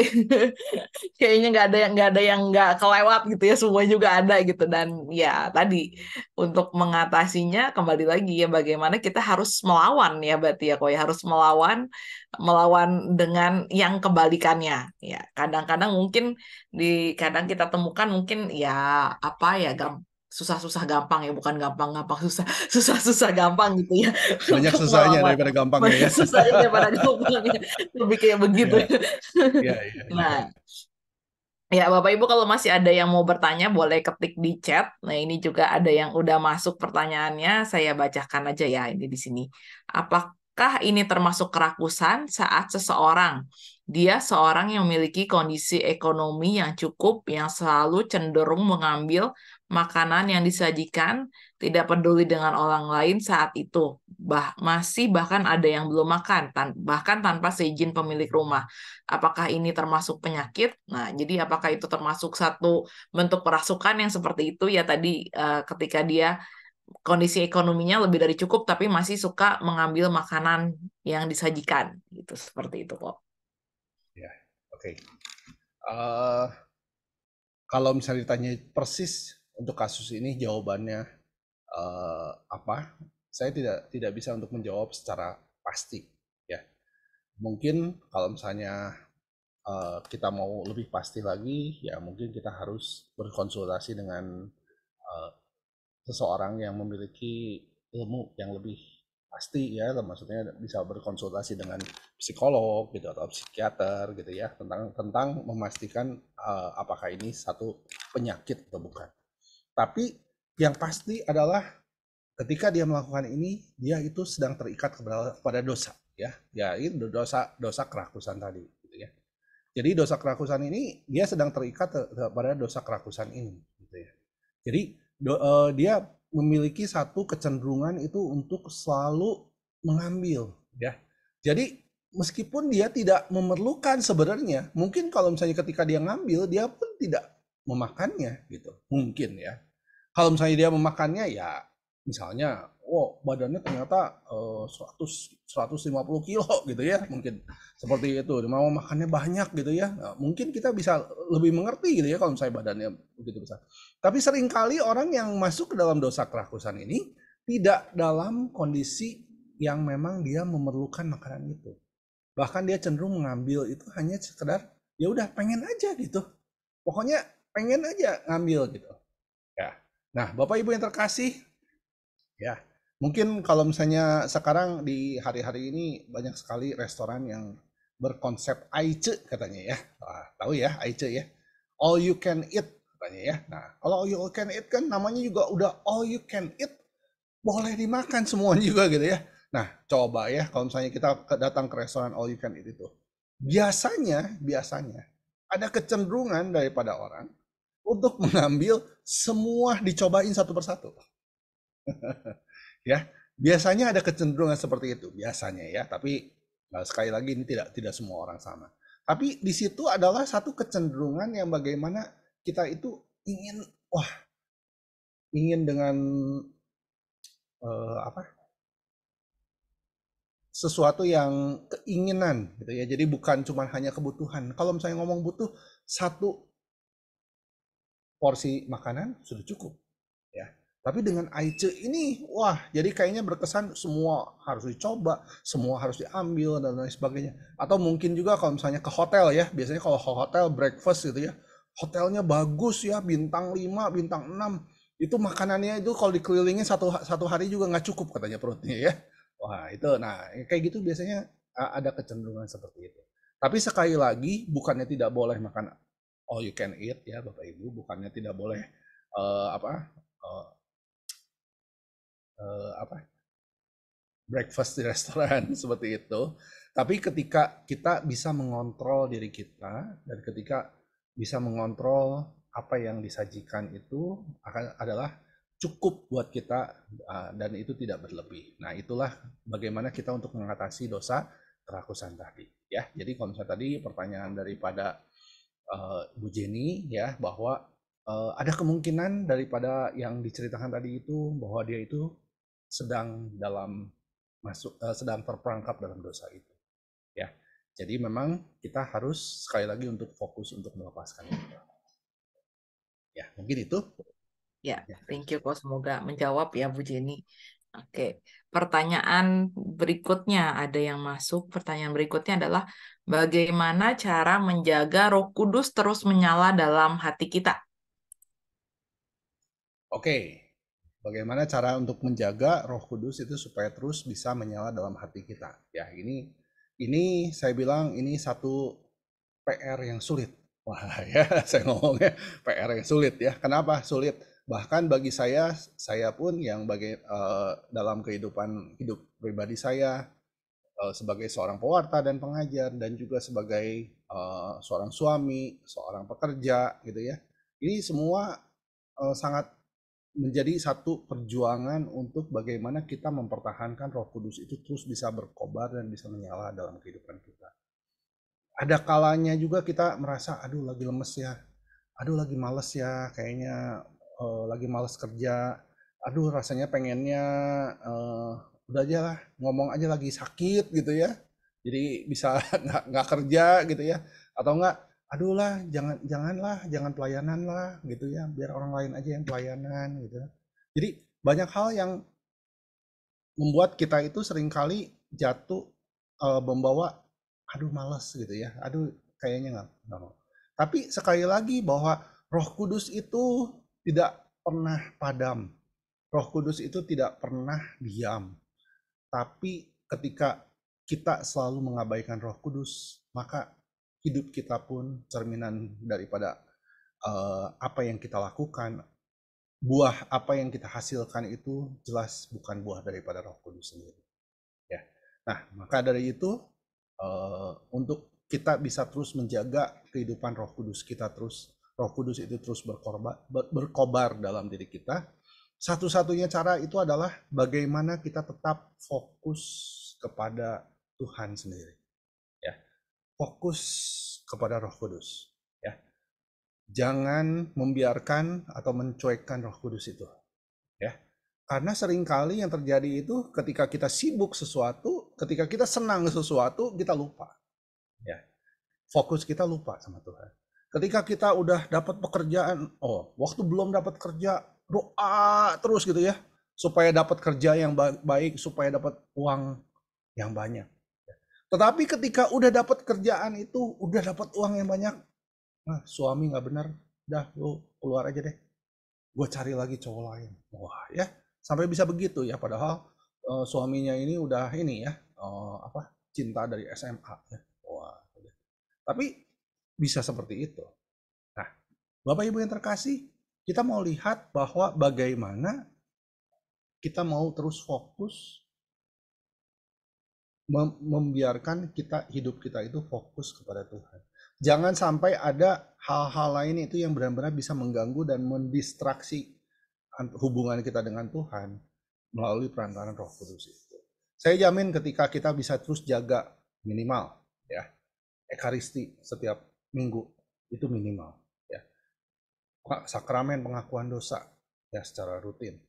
Kayaknya nggak ada yang nggak kelewat gitu ya, semua juga ada gitu. Dan ya tadi untuk mengatasinya kembali lagi ya bagaimana kita harus melawan ya, berarti ya kok ya harus melawan melawan dengan yang kebalikannya. Ya kadang-kadang mungkin di kadang kita temukan mungkin ya apa ya, susah-susah gampang ya, bukan gampang-gampang susah, susah-susah gampang gitu ya. Banyak Untuk susahnya melawan daripada gampangnya banyak ya. susahnya daripada gampangnya, lebih kayak begitu. Iya, iya, iya, iya. Nah, ya, Bapak Ibu kalau masih ada yang mau bertanya boleh ketik di chat. Nah, ini juga ada yang udah masuk pertanyaannya, saya bacakan aja ya ini di sini. Apakah ini termasuk kerakusan saat seseorang dia seorang yang memiliki kondisi ekonomi yang cukup, yang selalu cenderung mengambil makanan yang disajikan, tidak peduli dengan orang lain saat itu. Masih bahkan ada yang belum makan, bahkan tanpa seizin pemilik rumah. Apakah ini termasuk penyakit? Nah, jadi apakah itu termasuk satu bentuk kerasukan yang seperti itu ya tadi, ketika dia kondisi ekonominya lebih dari cukup tapi masih suka mengambil makanan yang disajikan gitu, seperti itu kok. Ya, oke. Eh, kalau misalnya ditanya persis untuk kasus ini jawabannya apa? Saya tidak bisa untuk menjawab secara pasti. Ya, mungkin kalau misalnya kita mau lebih pasti lagi, ya mungkin kita harus berkonsultasi dengan eh, seseorang yang memiliki ilmu yang lebih pasti ya, maksudnya bisa berkonsultasi dengan psikolog gitu atau psikiater gitu ya, tentang tentang memastikan apakah ini satu penyakit atau bukan. Tapi yang pasti adalah ketika dia melakukan ini, dia itu sedang terikat kepada dosa ya, ya itu dosa dosa kerakusan tadi gitu ya. Jadi dosa kerakusan ini dia sedang terikat pada dosa kerakusan ini gitu ya. Jadi dia memiliki satu kecenderungan itu untuk selalu mengambil ya. Jadi meskipun dia tidak memerlukan sebenarnya, mungkin kalau misalnya ketika dia ngambil dia pun tidak memakannya gitu. Mungkin ya. Kalau misalnya dia memakannya ya misalnya, oh badannya ternyata 150 kilo gitu ya, mungkin seperti itu. Mau makannya banyak gitu ya. Nah, mungkin kita bisa lebih mengerti gitu ya kalau misalnya badannya begitu besar. Tapi seringkali orang yang masuk ke dalam dosa kerakusan ini tidak dalam kondisi yang memang dia memerlukan makanan itu. Bahkan dia cenderung mengambil itu hanya sekedar ya udah pengen aja gitu. Pokoknya pengen aja ngambil gitu. Ya. Nah, Bapak Ibu yang terkasih, ya, mungkin kalau misalnya sekarang di hari-hari ini banyak sekali restoran yang berkonsep AICE katanya ya. Wah, tahu ya AICE ya. All you can eat katanya ya. Nah, kalau all you can eat kan namanya juga udah all you can eat, boleh dimakan semuanya juga gitu ya. Nah, coba ya kalau misalnya kita datang ke restoran all you can eat itu. Biasanya ada kecenderungan daripada orang untuk mengambil semua dicobain satu persatu. Ya, biasanya ada kecenderungan seperti itu biasanya ya, tapi sekali lagi ini tidak semua orang sama. Tapi di situ adalah satu kecenderungan yang bagaimana kita itu ingin, wah, ingin dengan apa, sesuatu yang keinginan gitu ya. Jadi bukan cuma hanya kebutuhan. Kalau misalnya ngomong butuh, satu porsi makanan sudah cukup ya. Tapi dengan Aice ini, wah, jadi kayaknya berkesan semua harus dicoba, semua harus diambil dan lain sebagainya. Atau mungkin juga kalau misalnya ke hotel ya, biasanya kalau ke hotel breakfast gitu ya, hotelnya bagus ya, bintang 5 bintang 6 itu makanannya itu kalau dikelilingin satu hari juga nggak cukup katanya perutnya ya. Wah itu, nah kayak gitu biasanya ada kecenderungan seperti itu. Tapi sekali lagi, bukannya tidak boleh makan all you can eat ya Bapak Ibu, bukannya tidak boleh apa eh, apa breakfast di restoran seperti itu. Tapi ketika kita bisa mengontrol diri kita dan ketika bisa mengontrol apa yang disajikan itu akan adalah cukup buat kita dan itu tidak berlebih. Nah, itulah bagaimana kita untuk mengatasi dosa kerakusan tadi ya. Jadi kalau misalnya tadi pertanyaan daripada Bu Jenny ya bahwa ada kemungkinan daripada yang diceritakan tadi itu bahwa dia itu sedang terperangkap dalam dosa itu, ya. Jadi memang kita harus sekali lagi untuk fokus untuk melepaskan itu. Ya, mungkin itu. Ya, Ya. thank you kok. Semoga menjawab ya Bu Jenny. Oke, pertanyaan berikutnya ada yang masuk. Pertanyaan berikutnya adalah bagaimana cara menjaga Roh Kudus terus menyala dalam hati kita? Oke, bagaimana cara untuk menjaga Roh Kudus itu supaya terus bisa menyala dalam hati kita? Ya, ini saya bilang ini satu PR yang sulit. Wah, ya, saya ngomongnya PR yang sulit ya. Kenapa sulit? Bahkan bagi saya pun yang dalam kehidupan hidup pribadi saya sebagai seorang pewarta dan pengajar dan juga sebagai seorang suami, seorang pekerja gitu ya. Ini semua sangat menjadi satu perjuangan untuk bagaimana kita mempertahankan Roh Kudus itu terus bisa berkobar dan bisa menyala dalam kehidupan kita. Ada kalanya juga kita merasa, aduh lagi lemes ya, aduh lagi males ya, kayaknya lagi males kerja, aduh rasanya pengennya udah aja lah, ngomong aja lagi sakit gitu ya, jadi bisa nggak kerja gitu ya, atau enggak, aduh lah jangan pelayanan lah gitu ya, biar orang lain aja yang pelayanan gitu. Jadi banyak hal yang membuat kita itu seringkali jatuh membawa aduh males gitu ya, aduh kayaknya nggak mau. Tapi sekali lagi bahwa Roh Kudus itu tidak pernah padam, Roh Kudus itu tidak pernah diam. Tapi ketika kita selalu mengabaikan Roh Kudus, maka hidup kita pun cerminan daripada apa yang kita lakukan, buah apa yang kita hasilkan itu jelas bukan buah daripada Roh Kudus sendiri. Ya. Nah, maka dari itu untuk kita bisa terus menjaga kehidupan Roh Kudus kita Roh Kudus itu terus berkobar dalam diri kita. Satu-satunya cara itu adalah bagaimana kita tetap fokus kepada Tuhan sendiri. Ya. Fokus kepada Roh Kudus. Ya. Jangan membiarkan atau mencuekkan Roh Kudus itu. Ya. Karena seringkali yang terjadi itu ketika kita sibuk sesuatu, ketika kita senang sesuatu, kita lupa. Ya. Fokus kita lupa sama Tuhan. Ketika kita udah dapat pekerjaan, waktu belum dapat kerja, doa terus gitu ya, supaya dapat kerja yang baik, supaya dapat uang yang banyak. Tetapi ketika udah dapat kerjaan itu, udah dapat uang yang banyak, nah suami nggak benar, dah lu keluar aja deh, gue cari lagi cowok lain. Wah ya, sampai bisa begitu ya, padahal suaminya ini udah ini ya, cinta dari SMA ya. Wah, tapi bisa seperti itu. Nah, Bapak Ibu yang terkasih, kita mau lihat bahwa bagaimana kita mau terus fokus membiarkan hidup kita itu fokus kepada Tuhan. Jangan sampai ada hal-hal lain itu yang benar-benar bisa mengganggu dan mendistraksi hubungan kita dengan Tuhan melalui perantaraan Roh Kudus itu. Saya jamin ketika kita bisa terus jaga minimal ya ekaristi setiap minggu itu minimal ya, sakramen pengakuan dosa ya secara rutin.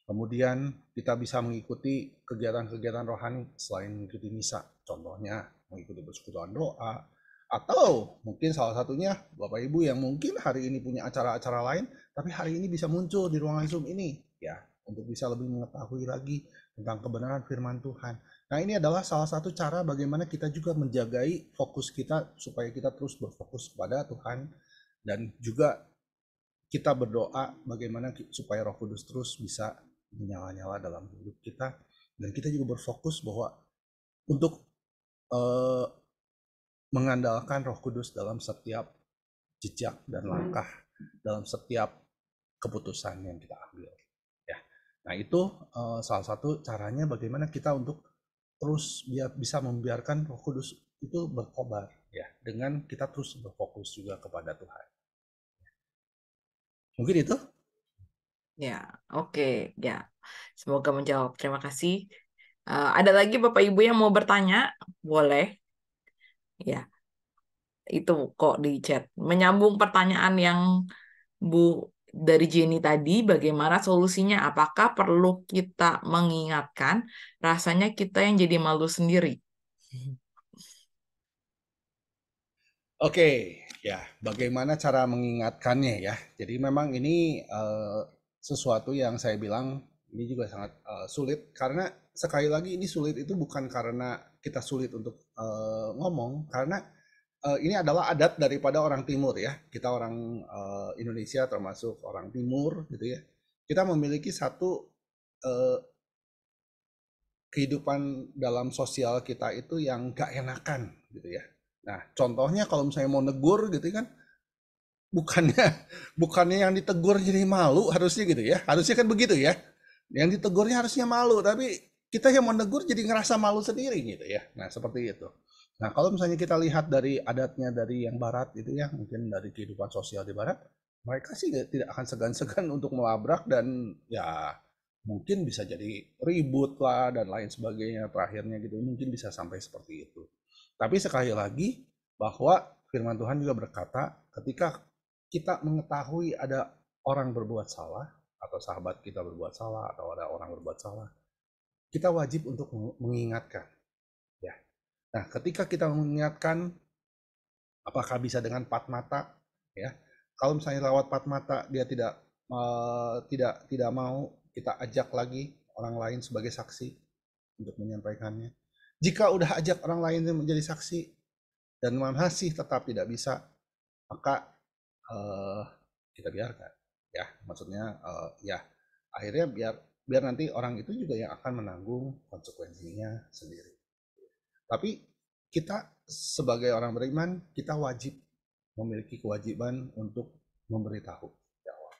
Kemudian kita bisa mengikuti kegiatan-kegiatan rohani selain mengikuti misa. Contohnya mengikuti persekutuan doa. Atau mungkin salah satunya Bapak Ibu yang mungkin hari ini punya acara-acara lain, tapi hari ini bisa muncul di ruangan Zoom ini. Ya, untuk bisa lebih mengetahui lagi tentang kebenaran firman Tuhan. Nah, ini adalah salah satu cara bagaimana kita juga menjagai fokus kita supaya kita terus berfokus kepada Tuhan. Dan juga kita berdoa bagaimana supaya Roh Kudus terus bisa menyala-nyala dalam hidup kita, dan kita juga berfokus bahwa untuk mengandalkan Roh Kudus dalam setiap jejak dan langkah, dalam setiap keputusan yang kita ambil. Ya, nah itu salah satu caranya bagaimana kita untuk terus bisa membiarkan Roh Kudus itu berkobar, ya, dengan kita terus berfokus juga kepada Tuhan. Mungkin itu. Ya, oke, ya. Semoga menjawab. Terima kasih. Ada lagi Bapak Ibu yang mau bertanya? Boleh. Ya, itu kok di chat. Menyambung pertanyaan yang Bu dari Jenny tadi, bagaimana solusinya? Apakah perlu kita mengingatkan? Rasanya kita yang jadi malu sendiri. Oke, ya, bagaimana cara mengingatkannya ya? Jadi memang ini sesuatu yang saya bilang ini juga sangat sulit karena sekali lagi ini sulit itu bukan karena kita sulit untuk ngomong, karena ini adalah adat daripada orang Timur ya. Kita orang Indonesia termasuk orang Timur gitu ya. Kita memiliki satu eh, kehidupan dalam sosial kita itu yang gak enakan gitu ya. Nah, contohnya kalau misalnya mau negur gitu kan, bukannya bukannya yang ditegur jadi malu harusnya gitu ya. Harusnya kan begitu ya. Yang ditegurnya harusnya malu, tapi kita yang mau negur jadi ngerasa malu sendiri gitu ya. Nah, seperti itu. Nah, kalau misalnya kita lihat dari adatnya dari yang barat gitu ya, mungkin dari kehidupan sosial di barat, mereka sih tidak akan segan-segan untuk melabrak dan ya mungkin bisa jadi ribut lah dan lain sebagainya terakhirnya gitu. Mungkin bisa sampai seperti itu. Tapi sekali lagi bahwa firman Tuhan juga berkata ketika kita mengetahui ada orang berbuat salah atau sahabat kita berbuat salah atau ada orang berbuat salah, kita wajib untuk mengingatkan ya. Nah, ketika kita mengingatkan, apakah bisa dengan empat mata ya? Kalau misalnya lewat empat mata dia tidak mau, kita ajak lagi orang lain sebagai saksi untuk menyampaikannya. Jika udah ajak orang lain menjadi saksi dan masih tetap tidak bisa, maka eh, kita biarkan ya. Maksudnya ya akhirnya biar biar nanti orang itu juga yang akan menanggung konsekuensinya sendiri. Tapi kita sebagai orang beriman, kita wajib memiliki kewajiban untuk memberitahu bahwa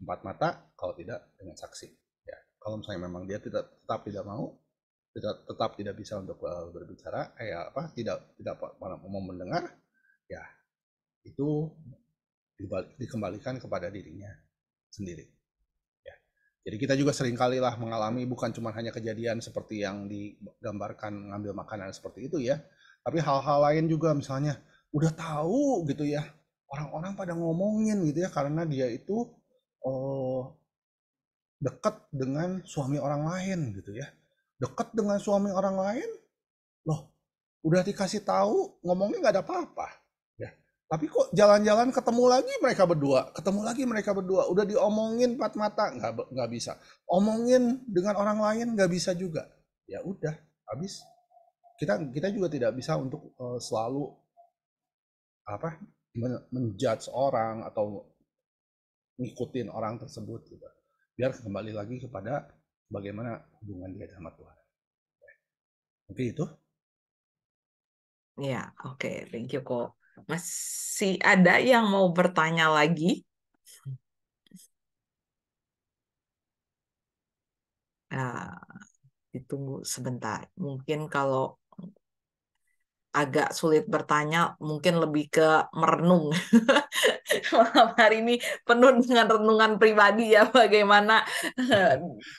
empat mata kalau tidak dengan saksi. Ya, kalau misalnya memang dia tetap tidak mau, tetap tidak bisa untuk berbicara, tidak mau mendengar, ya itu dikembalikan kepada dirinya sendiri. Ya. Jadi kita juga seringkali lah mengalami bukan cuma hanya kejadian seperti yang digambarkan ngambil makanan seperti itu ya, tapi hal-hal lain juga misalnya udah tahu gitu ya, orang-orang pada ngomongin gitu ya karena dia itu oh, dekat dengan suami orang lain gitu ya. Dekat dengan suami orang lain, loh udah dikasih tahu ngomongnya nggak ada apa-apa ya, tapi kok jalan-jalan ketemu lagi mereka berdua udah diomongin empat mata nggak bisa, omongin dengan orang lain nggak bisa juga, ya udah habis. Kita juga tidak bisa untuk selalu apa menjudge orang atau ngikutin orang tersebut gitu, biar kembali lagi kepada bagaimana hubungan dia sama Tuhan. Oke itu. Ya, oke, thank you kok. Masih ada yang mau bertanya lagi? Nah, ditunggu sebentar. Mungkin kalau agak sulit bertanya, mungkin lebih ke merenung. Malam hari ini penuh dengan renungan pribadi ya, bagaimana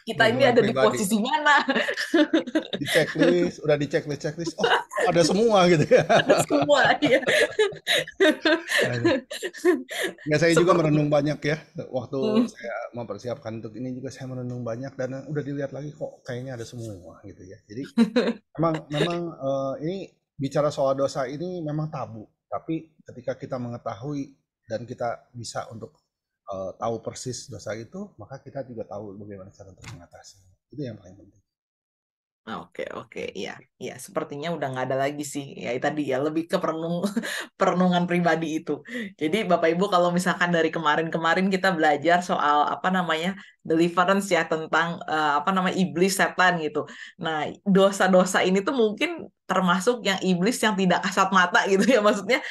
kita ini Renungan ada di pribadi. posisi mana. Di checklist, udah di checklist. Oh, ada semua gitu ya. Semua ya. Ya saya juga Seperti merenung banyak ya. Waktu hmm, saya mempersiapkan untuk ini juga saya merenung banyak dan udah dilihat lagi kok kayaknya ada semua gitu ya. Jadi memang ini bicara soal dosa ini memang tabu. Tapi ketika kita mengetahui dan kita bisa untuk tahu persis dosa itu, maka kita juga tahu bagaimana cara untuk mengatasinya. Itu yang paling penting. oke, iya, iya, sepertinya udah nggak ada lagi sih. Ya tadi ya lebih ke perenungan pribadi itu. Jadi Bapak Ibu kalau misalkan dari kemarin-kemarin kita belajar soal apa namanya deliverance ya tentang apa namanya iblis setan gitu. Nah dosa-dosa ini tuh mungkin termasuk yang iblis yang tidak kasat mata gitu ya, maksudnya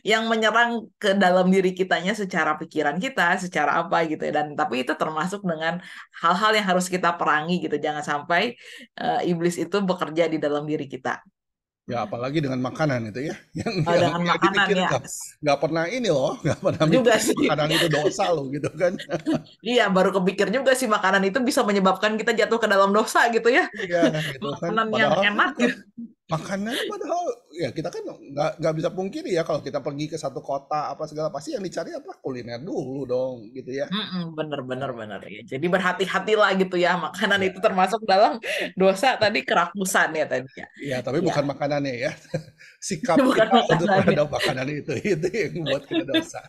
yang menyerang ke dalam diri kitanya secara pikiran kita, secara apa gitu ya. Dan tapi itu termasuk dengan hal-hal yang harus kita perangi gitu. Jangan sampai iblis itu bekerja di dalam diri kita. Ya apalagi dengan makanan itu ya, yang Dengan yang makanan dipikir ya nggak pernah ini loh, nggak pernah juga mikir sih. makanan itu dosa loh gitu kan. Iya, baru kepikir juga sih makanan itu bisa menyebabkan kita jatuh ke dalam dosa gitu ya. Iya gitu kan. Makanan yang Padahal kan enak bukan gitu. makanan, padahal ya kita kan nggak bisa pungkiri ya kalau kita pergi ke satu kota apa segala pasti yang dicari apa kuliner dulu dong gitu ya. Bener bener bener ya. Jadi berhati-hatilah gitu ya. Makanan Ya, itu termasuk dalam dosa tadi kerakusan ya tadi ya. ya tapi Iya, bukan makanannya ya. Sikap bukan kita untuk makanannya. terhadap makanan itu yang membuat kita dosa.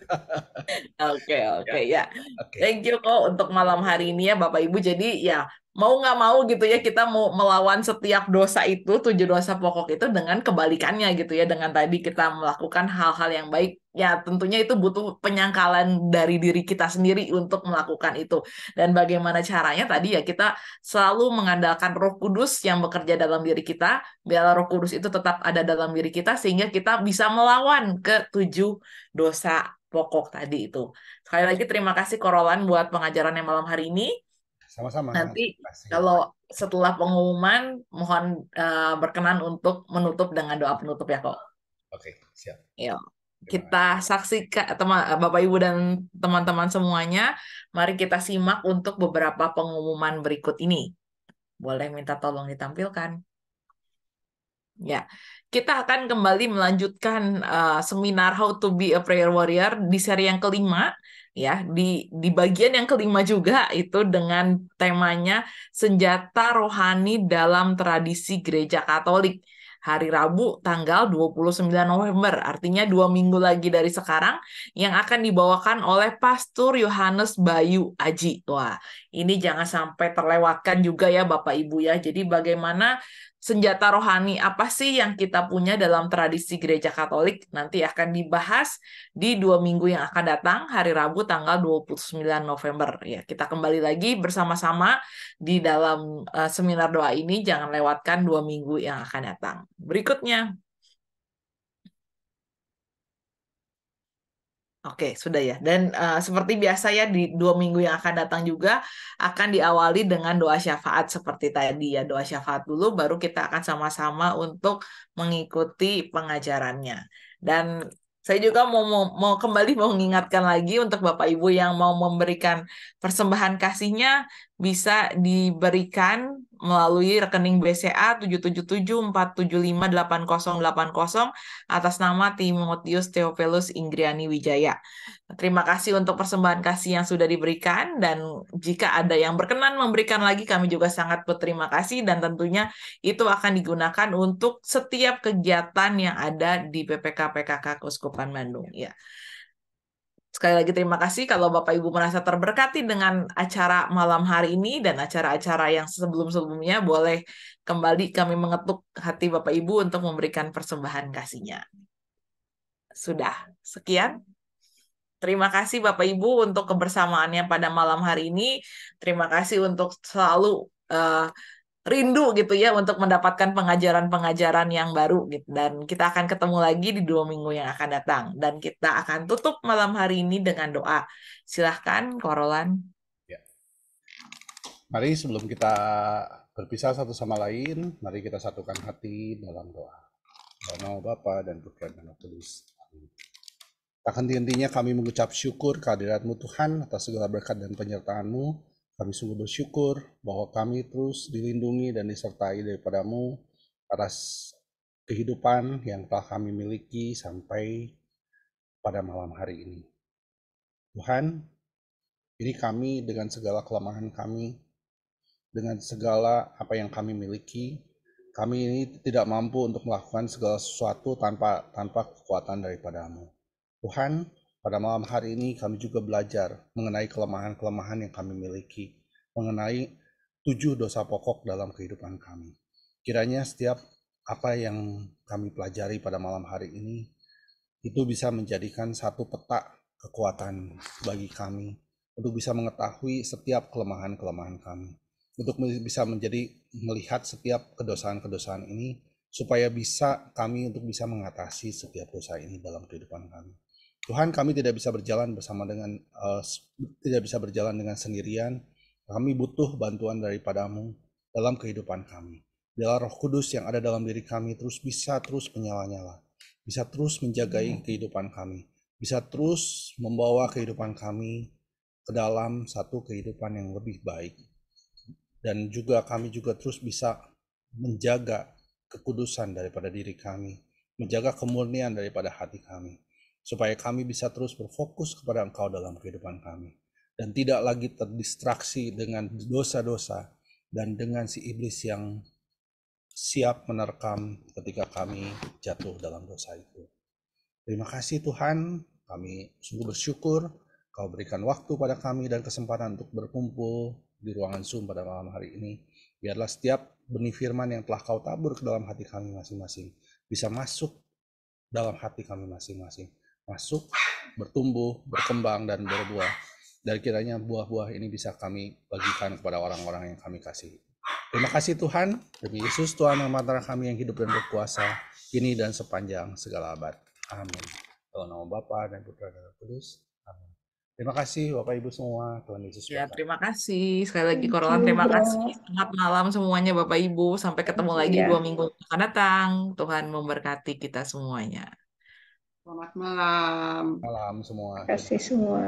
Oke, Ya, oke ya. oke. Thank you kok untuk malam hari ini ya Bapak Ibu. Jadi ya mau nggak mau gitu ya kita mau melawan setiap dosa itu, 7 dosa pokok itu dengan kebalikannya gitu ya. Dengan tadi kita melakukan hal-hal yang baik. Ya tentunya itu butuh penyangkalan dari diri kita sendiri untuk melakukan itu. Dan bagaimana caranya tadi ya kita selalu mengandalkan Roh Kudus yang bekerja dalam diri kita. Biar Roh Kudus itu tetap ada dalam diri kita sehingga kita bisa melawan ke 7 dosa pokok tadi itu. Sekali lagi terima kasih Korolan buat pengajarannya malam hari ini. Sama-sama. Nanti Terima kasih. kalau setelah pengumuman mohon berkenan untuk menutup dengan doa penutup ya kok. Oke, siap. Yuk. Terima Kita kasih. saksikan teman Bapak Ibu dan teman-teman semuanya, mari kita simak untuk beberapa pengumuman berikut ini. Boleh minta tolong ditampilkan. Ya, kita akan kembali melanjutkan seminar How to be a Prayer Warrior di seri yang kelima, ya, di bagian yang kelima juga itu dengan temanya Senjata Rohani dalam Tradisi Gereja Katolik. Hari Rabu tanggal 29 November, artinya 2 minggu lagi dari sekarang, yang akan dibawakan oleh Pastor Yohanes Bayu Aji. Wah, ini jangan sampai terlewatkan juga ya Bapak Ibu ya. Jadi bagaimana senjata rohani apa sih yang kita punya dalam tradisi gereja Katolik nanti akan dibahas di 2 minggu yang akan datang hari Rabu tanggal 29 November ya kita kembali lagi bersama-sama di dalam seminar doa ini jangan lewatkan 2 minggu yang akan datang berikutnya. Oke, sudah ya. Dan seperti biasa ya di 2 minggu yang akan datang juga akan diawali dengan doa syafaat seperti tadi ya. Doa syafaat dulu, baru kita akan sama-sama untuk mengikuti pengajarannya. Dan saya juga mau kembali mau mengingatkan lagi untuk Bapak Ibu yang mau memberikan persembahan kasihnya bisa diberikan melalui rekening BCA 777475800 atas nama Timotius Theophilus Ingriani Wijaya. Terima kasih untuk persembahan kasih yang sudah diberikan dan jika ada yang berkenan memberikan lagi kami juga sangat berterima kasih dan tentunya itu akan digunakan untuk setiap kegiatan yang ada di PPK PKK Keuskupan Bandung. Ya. Sekali lagi terima kasih kalau Bapak Ibu merasa terberkati dengan acara malam hari ini dan acara-acara yang sebelum-sebelumnya boleh kembali kami mengetuk hati Bapak Ibu untuk memberikan persembahan kasihnya. Sudah, sekian. Terima kasih Bapak Ibu untuk kebersamaannya pada malam hari ini. Terima kasih untuk selalu eh, rindu gitu ya untuk mendapatkan pengajaran-pengajaran yang baru gitu. Dan kita akan ketemu lagi di 2 minggu yang akan datang. Dan kita akan tutup malam hari ini dengan doa. Silahkan, Korolan. Ya. Mari sebelum kita berpisah satu sama lain, mari kita satukan hati dalam doa. Dalam nama Bapa dan Putra dan Roh Kudus. Amin. Tak henti-hentinya kami mengucap syukur kehadirat-Mu Tuhan atas segala berkat dan penyertaan-Mu. Kami sungguh bersyukur bahwa kami terus dilindungi dan disertai daripada-Mu atas kehidupan yang telah kami miliki sampai pada malam hari ini. Tuhan, ini kami dengan segala kelemahan kami, dengan segala apa yang kami miliki, kami ini tidak mampu untuk melakukan segala sesuatu tanpa kekuatan daripada-Mu. Tuhan, pada malam hari ini kami juga belajar mengenai kelemahan-kelemahan yang kami miliki, mengenai 7 dosa pokok dalam kehidupan kami. Kiranya setiap apa yang kami pelajari pada malam hari ini, itu bisa menjadikan satu peta kekuatan bagi kami, untuk bisa mengetahui setiap kelemahan-kelemahan kami, untuk bisa menjadi melihat setiap kedosaan-kedosaan ini, supaya bisa kami untuk bisa mengatasi setiap dosa ini dalam kehidupan kami. Tuhan, kami tidak bisa berjalan dengan sendirian. Kami butuh bantuan daripada-Mu dalam kehidupan kami. Biarlah Roh Kudus yang ada dalam diri kami bisa terus menyala-nyala, bisa terus menjagai kehidupan kami, bisa terus membawa kehidupan kami ke dalam satu kehidupan yang lebih baik. Dan juga kami juga terus bisa menjaga kekudusan daripada diri kami, menjaga kemurnian daripada hati kami, supaya kami bisa terus berfokus kepada Engkau dalam kehidupan kami, dan tidak lagi terdistraksi dengan dosa-dosa dan dengan si iblis yang siap menerkam ketika kami jatuh dalam dosa itu. Terima kasih Tuhan, kami sungguh bersyukur Kau berikan waktu pada kami dan kesempatan untuk berkumpul di ruangan Zoom pada malam hari ini. Biarlah setiap benih firman yang telah Kau tabur ke dalam hati kami masing-masing bisa masuk dalam hati kami masing-masing. Masuk, bertumbuh, berkembang, dan berbuah. Dan kiranya buah-buah ini bisa kami bagikan kepada orang-orang yang kami kasihi. Terima kasih Tuhan, demi Yesus Tuhan yang antara kami yang hidup dan berkuasa, kini dan sepanjang segala abad. Amin. Dalam nama Bapa dan Putra dan Roh Kudus. Amin. Terima kasih Bapak Ibu semua, Tuhan Yesus Ya, berkati. terima kasih. Sekali lagi, Thank Korolan, you, terima Bro. kasih. Selamat malam semuanya, Bapak Ibu. Sampai ketemu lagi Iya. 2 minggu yang akan datang. Tuhan memberkati kita semuanya. Selamat malam. Malam semua. Terima kasih semua.